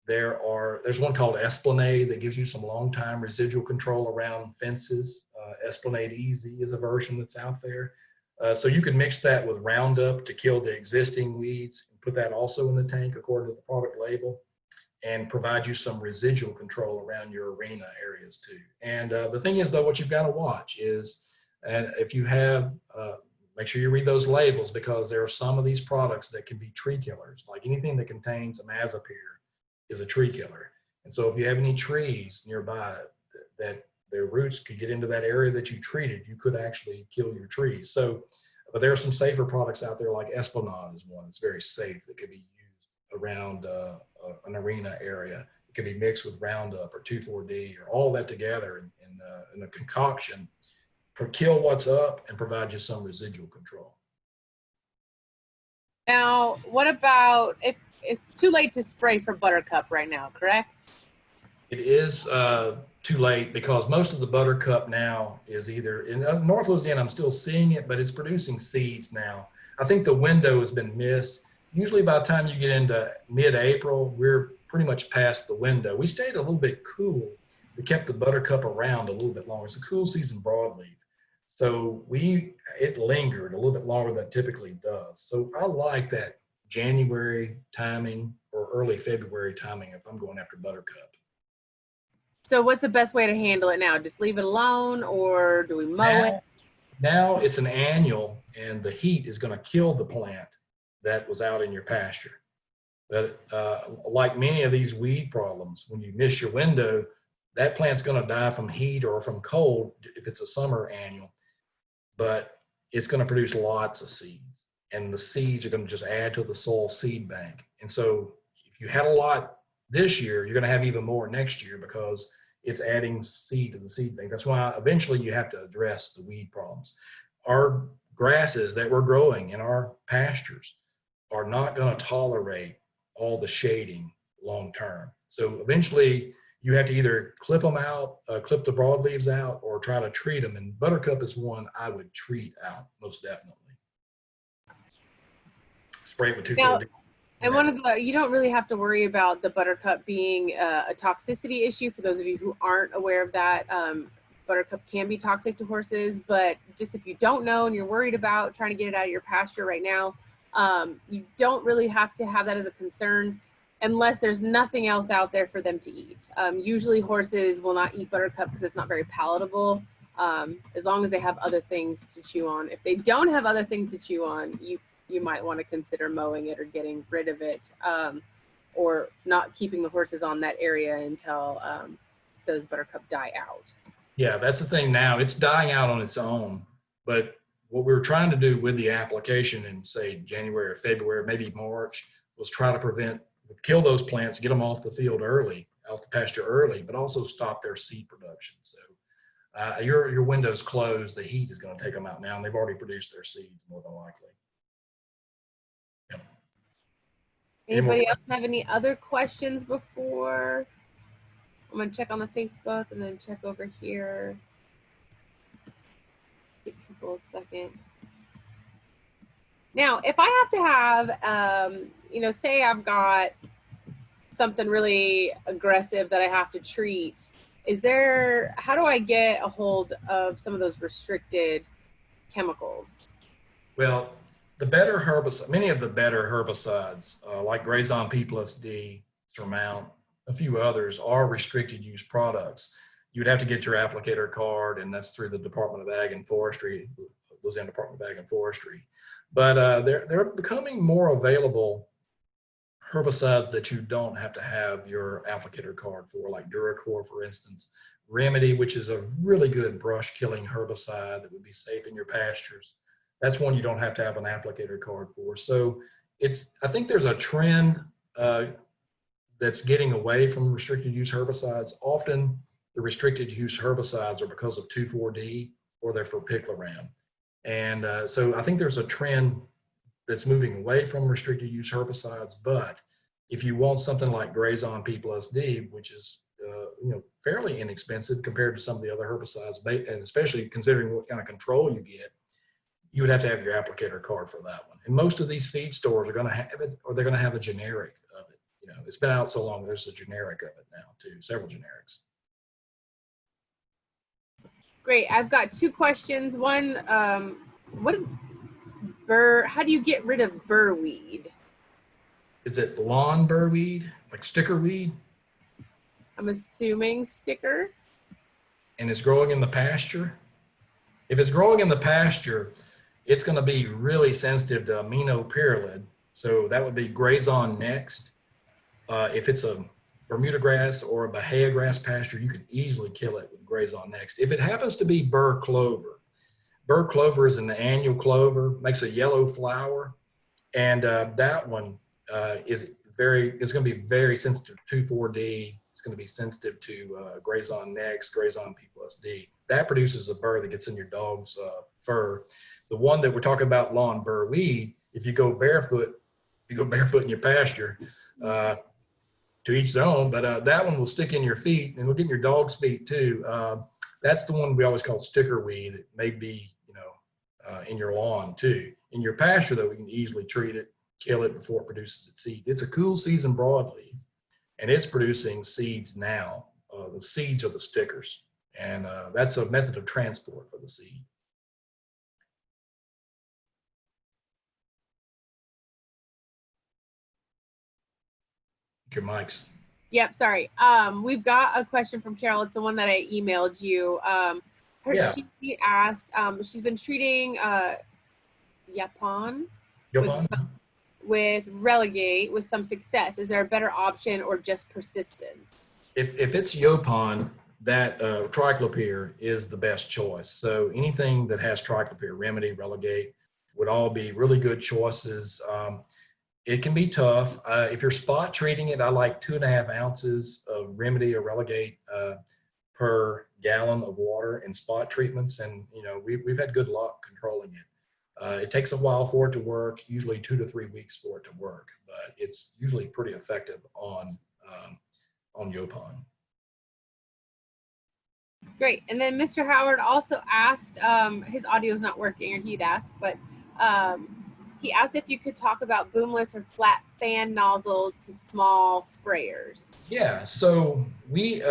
There's one called Esplanade that gives you some long-time residual control around fences. Esplanade Easy is a version that's out there. So you can mix that with Roundup to kill the existing weeds, and put that also in the tank according to the product label, and provide you some residual control around your arena areas too. And the thing is though, what you've got to watch is, and if you have, make sure you read those labels, because there are some of these products that can be tree killers. Like anything that contains imazapyr is a tree killer. And so if you have any trees nearby that they're roots could get into that area that you treated, you could actually kill your trees. So, but there are some safer products out there, like Esplanade is one that's very safe that could be used around an arena area. It could be mixed with Roundup or 2,4-D or all that together in a concoction to kill what's up and provide you some residual control. Now, what about if it's too late to spray for Buttercup right now, correct? It is too late because most of the Buttercup now is either in North Louisiana. I'm still seeing it, but it's producing seeds now. I think the window has been missed. Usually by the time you get into mid-April, we're pretty much past the window. We stayed a little bit cool. We kept the Buttercup around a little bit longer. It's a cool season broadleaf. So it lingered a little bit longer than it typically does. So I like that January timing or early February timing if I'm going after Buttercup. So what's the best way to handle it now? Just leave it alone, or do we mow it? Now it's an annual, and the heat is going to kill the plant that was out in your pasture. But like many of these weed problems, when you miss your window, that plant's going to die from heat or from cold if it's a summer annual. But it's going to produce lots of seeds, and the seeds are going to just add to the soil seed bank. And so if you had a lot this year, you're going to have even more next year because it's adding seed to the seed bank. That's why eventually you have to address the weed problems. Our grasses that we're growing in our pastures are not going to tolerate all the shading long term. So eventually you have to either clip them out, clip the broadleaves out, or try to treat them. And Buttercup is one I would treat out, most definitely. Spray it with 2,4-D. And one of the, you don't really have to worry about the Buttercup being a toxicity issue. For those of you who aren't aware of that, Buttercup can be toxic to horses, but just if you don't know and you're worried about trying to get it out of your pasture right now, you don't really have to have that as a concern unless there's nothing else out there for them to eat. Usually horses will not eat Buttercup because it's not very palatable, as long as they have other things to chew on. If they don't have other things to chew on, you might want to consider mowing it or getting rid of it, or not keeping the horses on that area until those Buttercup die out. Yeah, that's the thing now. It's dying out on its own. But what we were trying to do with the application in, say, January or February, maybe March, was try to kill those plants, get them off the field early, off the pasture early, but also stop their seed production. So your window's closed. The heat is going to take them out now, and they've already produced their seeds more than likely. Yep. Anybody else have any other questions before? I'm going to check on the Facebook and then check over here. Give people a second. Now, if I have to have, say I've got something really aggressive that I have to treat, how do I get a hold of some of those restricted chemicals? Well, many of the better herbicides, like Grazon P+D, Surmount, a few others, are restricted use products. You would have to get your applicator card, and that's through the Department of Ag and Forestry, Louisiana Department of Ag and Forestry. But they're becoming more available herbicides that you don't have to have your applicator card for, like Duracor, for instance. Remedy, which is a really good brush killing herbicide that would be safe in your pastures. That's one you don't have to have an applicator card for. So I think there's a trend that's getting away from restricted use herbicides. Often the restricted use herbicides are because of 2,4-D or they're for Picloram. And so I think there's a trend that's moving away from restricted use herbicides. But if you want something like Grazon P+D, which is fairly inexpensive compared to some of the other herbicides, and especially considering what kind of control you get, you would have to have your applicator card for that one. And most of these feed stores are going to have it, or they're going to have a generic of it. It's been out so long, there's a generic of it now too, several generics. Great. I've got two questions. One, how do you get rid of burr weed? Is it lawn burr weed, like sticker weed? I'm assuming sticker. And it's growing in the pasture? If it's growing in the pasture, it's going to be really sensitive to aminopyrrolid. So that would be Grazon next. If it's a bermudagrass or a bahiagrass pasture, you can easily kill it with graze on next. If it happens to be burr clover is an annual clover, makes a yellow flower, and that one is going to be very sensitive to 2,4-D. It's going to be sensitive to graze on next, graze on P+D. That produces a burr that gets in your dog's fur. The one that we're talking about, lawn burr weed, if you go barefoot in your pasture, to each their own, but that one will stick in your feet and will get in your dog's feet too. That's the one we always call sticker weed. It may be, in your lawn too. In your pasture though, we can easily treat it, kill it before it produces its seed. It's a cool season broadleaf, and it's producing seeds now. The seeds are the stickers, and that's a method of transport for the seed. Your mics. Yep, sorry. We've got a question from Carol. It's the one that I emailed you. She asked, she's been treating Yapon with Relegate with some success. Is there a better option or just persistence? If it's Yapon, that triclopyr is the best choice. So anything that has triclopyr, Remedy, Relegate, would all be really good choices. It can be tough. If you're spot treating it, I like 2.5 ounces of Remedy or Relegate per gallon of water in spot treatments. And, we've had good luck controlling it. It takes a while for it to work, usually 2 to 3 weeks for it to work, but it's usually pretty effective on Yapon. Great. And then Mr. Howard also asked, his audio is not working, or he'd asked, but he asked if you could talk about boomless or flat fan nozzles to small sprayers. Yeah, so we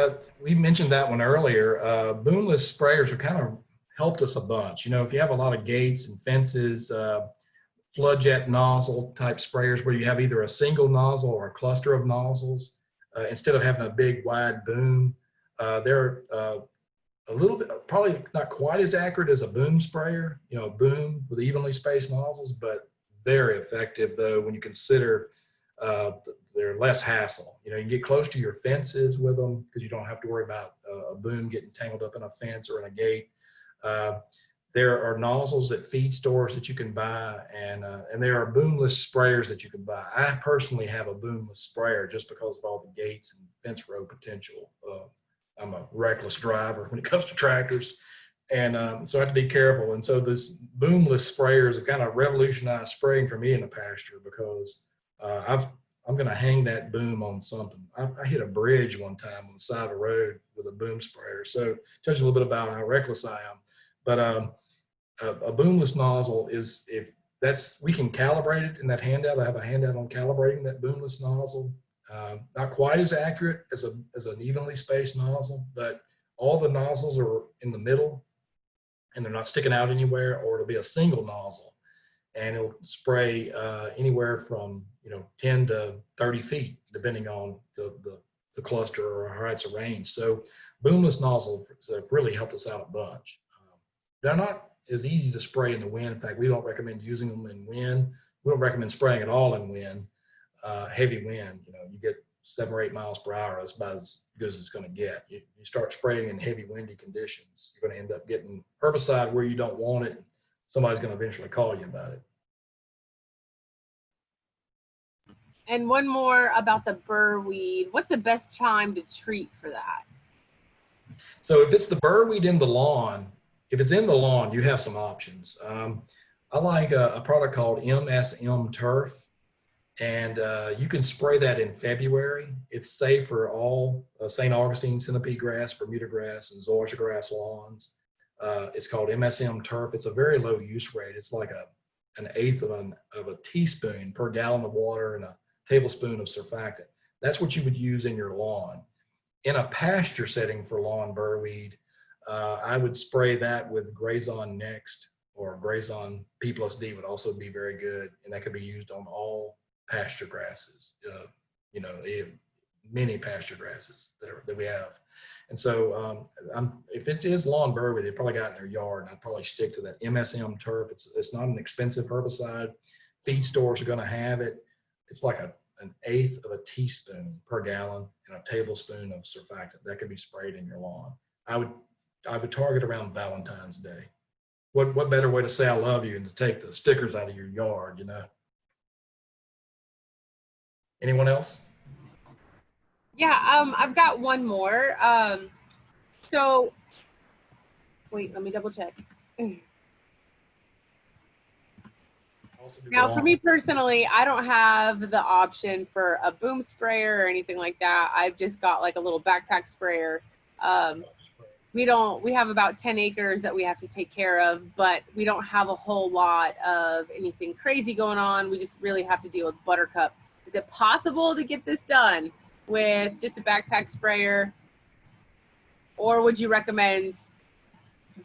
mentioned that one earlier. Boomless sprayers are kind of helped us a bunch. If you have a lot of gates and fences, flood jet nozzle type sprayers where you have either a single nozzle or a cluster of nozzles, instead of having a big wide boom, they're a little bit, probably not quite as accurate as a boom sprayer, a boom with evenly spaced nozzles, but very effective though when you consider they're less hassle. You can get close to your fences with them because you don't have to worry about a boom getting tangled up in a fence or in a gate. There are nozzles at feed stores that you can buy, and there are boomless sprayers that you can buy. I personally have a boomless sprayer just because of all the gates and fence row potential. I'm a reckless driver when it comes to tractors, and so I have to be careful. And so this boomless sprayers have kind of revolutionized spraying for me in the pasture because I'm going to hang that boom on something. I hit a bridge one time on the side of the road with a boom sprayer. So it tells you a little bit about how reckless I am. But a boomless nozzle is, we can calibrate it in that handout. I have a handout on calibrating that boomless nozzle. Not quite as accurate as an evenly spaced nozzle, but all the nozzles are in the middle and they're not sticking out anywhere, or it'll be a single nozzle and it'll spray anywhere from 10 to 30 feet depending on the cluster or how it's arranged. So boomless nozzles have really helped us out a bunch. They're not as easy to spray in the wind. In fact, we don't recommend using them in wind. We don't recommend spraying at all in wind. Heavy wind, you get 7 or 8 miles per hour. That's about as good as it's going to get. You start spraying in heavy windy conditions, you're going to end up getting herbicide where you don't want it. Somebody's going to eventually call you about it. And one more about the burr weed. What's the best time to treat for that? So if it's the burr weed in the lawn, if it's in the lawn, you have some options. I like a product called MSM Turf, and you can spray that in February. It's safe for all St. Augustine centipede grass, Bermuda grass, and zoysia grass lawns. It's called MSM Turf. It's a very low use rate. It's like an eighth of a teaspoon per gallon of water and a tablespoon of surfactant. That's what you would use in your lawn. In a pasture setting for lawn burrweed, I would spray that with Graze On Next, or Graze On P+D would also be very good, and that could be used on all pasture grasses. Many pasture grasses that we have. And so if it is lawn burrweed, they probably got in their yard, and I'd probably stick to that MSM Turf. It's not an expensive herbicide. Feed stores are going to have it. It's like 1/8 of a teaspoon per gallon and a tablespoon of surfactant that could be sprayed in your lawn. I would target around Valentine's Day. What better way to say I love you than to take the stickers out of your yard, you know? Anyone else? Yeah, I've got one more. So wait, let me double check. Now, for me personally, I don't have the option for a boom sprayer or anything like that. I've just got like a little backpack sprayer. We have about 10 acres that we have to take care of, but we don't have a whole lot of anything crazy going on. We just really have to deal with Buttercup. Is it possible to get this done with just a backpack sprayer? Or would you recommend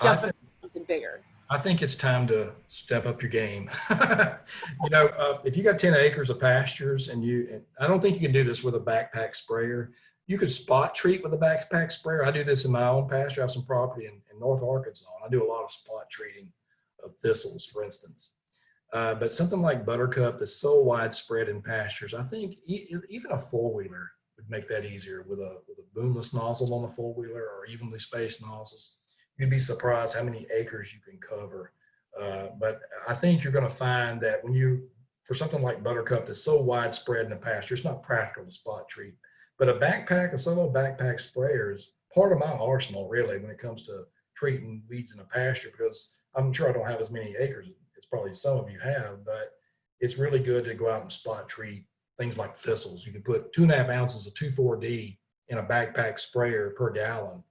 jumping on something bigger? I think it's time to step up your game. You know, if you got 10 acres of pastures and I don't think you can do this with a backpack sprayer. You could spot treat with a backpack sprayer. I do this in my own pasture. I have some property in North Arkansas. And I do a lot of spot treating of thistles, for instance. But something like Buttercup that's so widespread in pastures, I think even a four-wheeler would make that easier with a boomless nozzle on a four-wheeler or evenly spaced nozzles. You'd be surprised how many acres you can cover. But I think you're going to find that for something like Buttercup that's so widespread in the pasture, it's not practical to spot treat. But a solo backpack sprayer is part of my arsenal, really, when it comes to treating weeds in a pasture, because I'm sure I don't have as many acres as probably some of you have, but it's really good to go out and spot treat things like thistles. You can put 2.5 ounces of 2,4-D in a backpack sprayer per gallon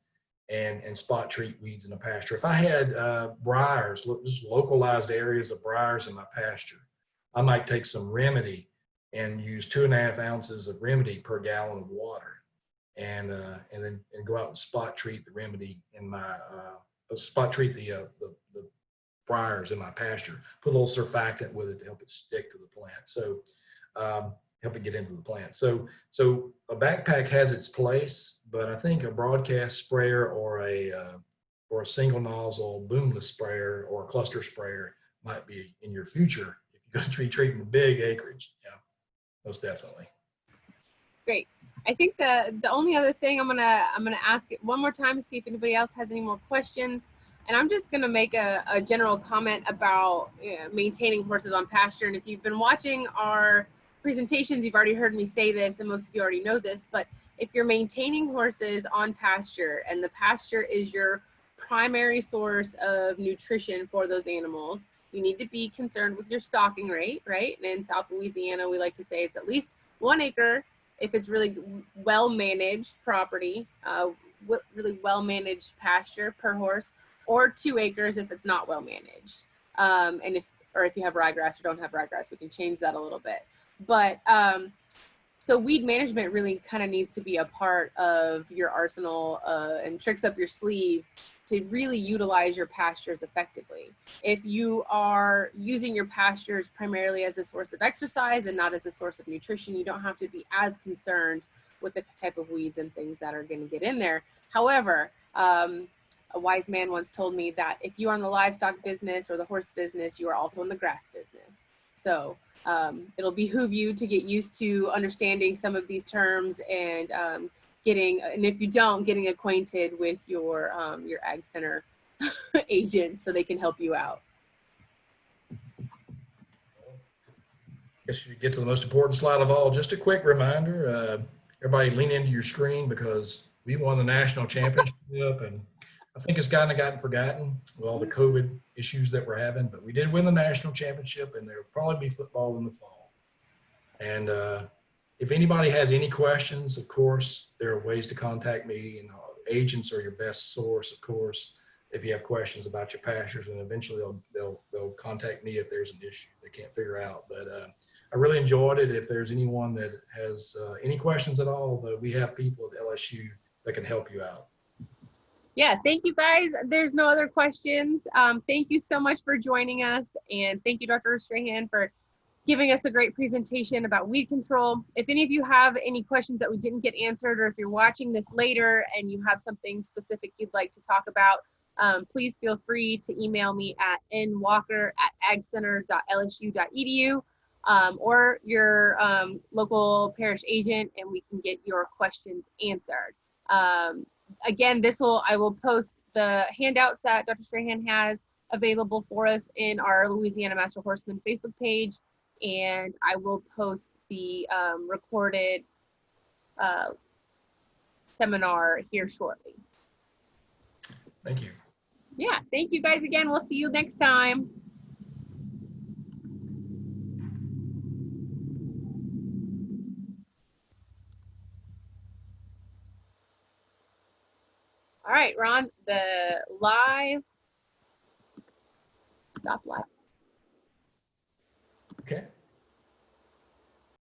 and spot treat weeds in a pasture. If I had briars, just localized areas of briars in my pasture, I might take some remedy and use 2.5 ounces of remedy per gallon of water, and then go out and spot treat the remedy in my spot treat the briars in my pasture. Put a little surfactant with it to help it stick to the plant. So help it get into the plant. So a backpack has its place, but I think a broadcast sprayer or a single nozzle boomless sprayer or a cluster sprayer might be in your future if you're going to be treating big acreage. Yeah, most definitely. Great. I think the only other thing I'm gonna ask it one more time to see if anybody else has any more questions. And I'm just gonna make a general comment about maintaining horses on pasture. And if you've been watching our presentations, you've already heard me say this, and most of you already know this, but if you're maintaining horses on pasture and the pasture is your primary source of nutrition for those animals, you need to be concerned with your stocking rate, right? And in South Louisiana, we like to say it's at least 1 acre if it's really well-managed property, really well-managed pasture per horse, or 2 acres if it's not well-managed. And if you have ryegrass or don't have ryegrass, we can change that a little bit. But so weed management really kind of needs to be a part of your arsenal and tricks up your sleeve to really utilize your pastures effectively. If you are using your pastures primarily as a source of exercise and not as a source of nutrition, you don't have to be as concerned with the type of weeds and things that are going to get in there. However, a wise man once told me that if you are in the livestock business or the horse business, you are also in the grass business. So it'll behoove you to get used to understanding some of these terms and and if you don't, getting acquainted with your ag center agent so they can help you out. I guess you get to the most important slide of all. Just a quick reminder, everybody lean into your screen because we won the national championship, and I think it's kind of gotten forgotten with all the COVID issues that we're having, but we did win the national championship, and there'll probably be football in the fall. And if anybody has any questions, of course, there are ways to contact me, and agents are your best source, of course, if you have questions about your pastures, and eventually they'll contact me if there's an issue they can't figure out. But I really enjoyed it. If there's anyone that has any questions at all, we have people at LSU that can help you out. Yeah, thank you guys. There's no other questions. Thank you so much for joining us. And thank you, Dr. Strahan, for giving us a great presentation about weed control. If any of you have any questions that we didn't get answered, or if you're watching this later and you have something specific you'd like to talk about, please feel free to email me at nwalker@agcenter.lsu.edu. or your local parish agent, and we can get your questions answered. Again, I will post the handouts that Dr. Strahan has available for us in our Louisiana Master Horseman Facebook page, and I will post the recorded seminar here shortly. Thank you. Yeah, thank you guys again. We'll see you next time. All right, Ron, the live, stop live. Okay.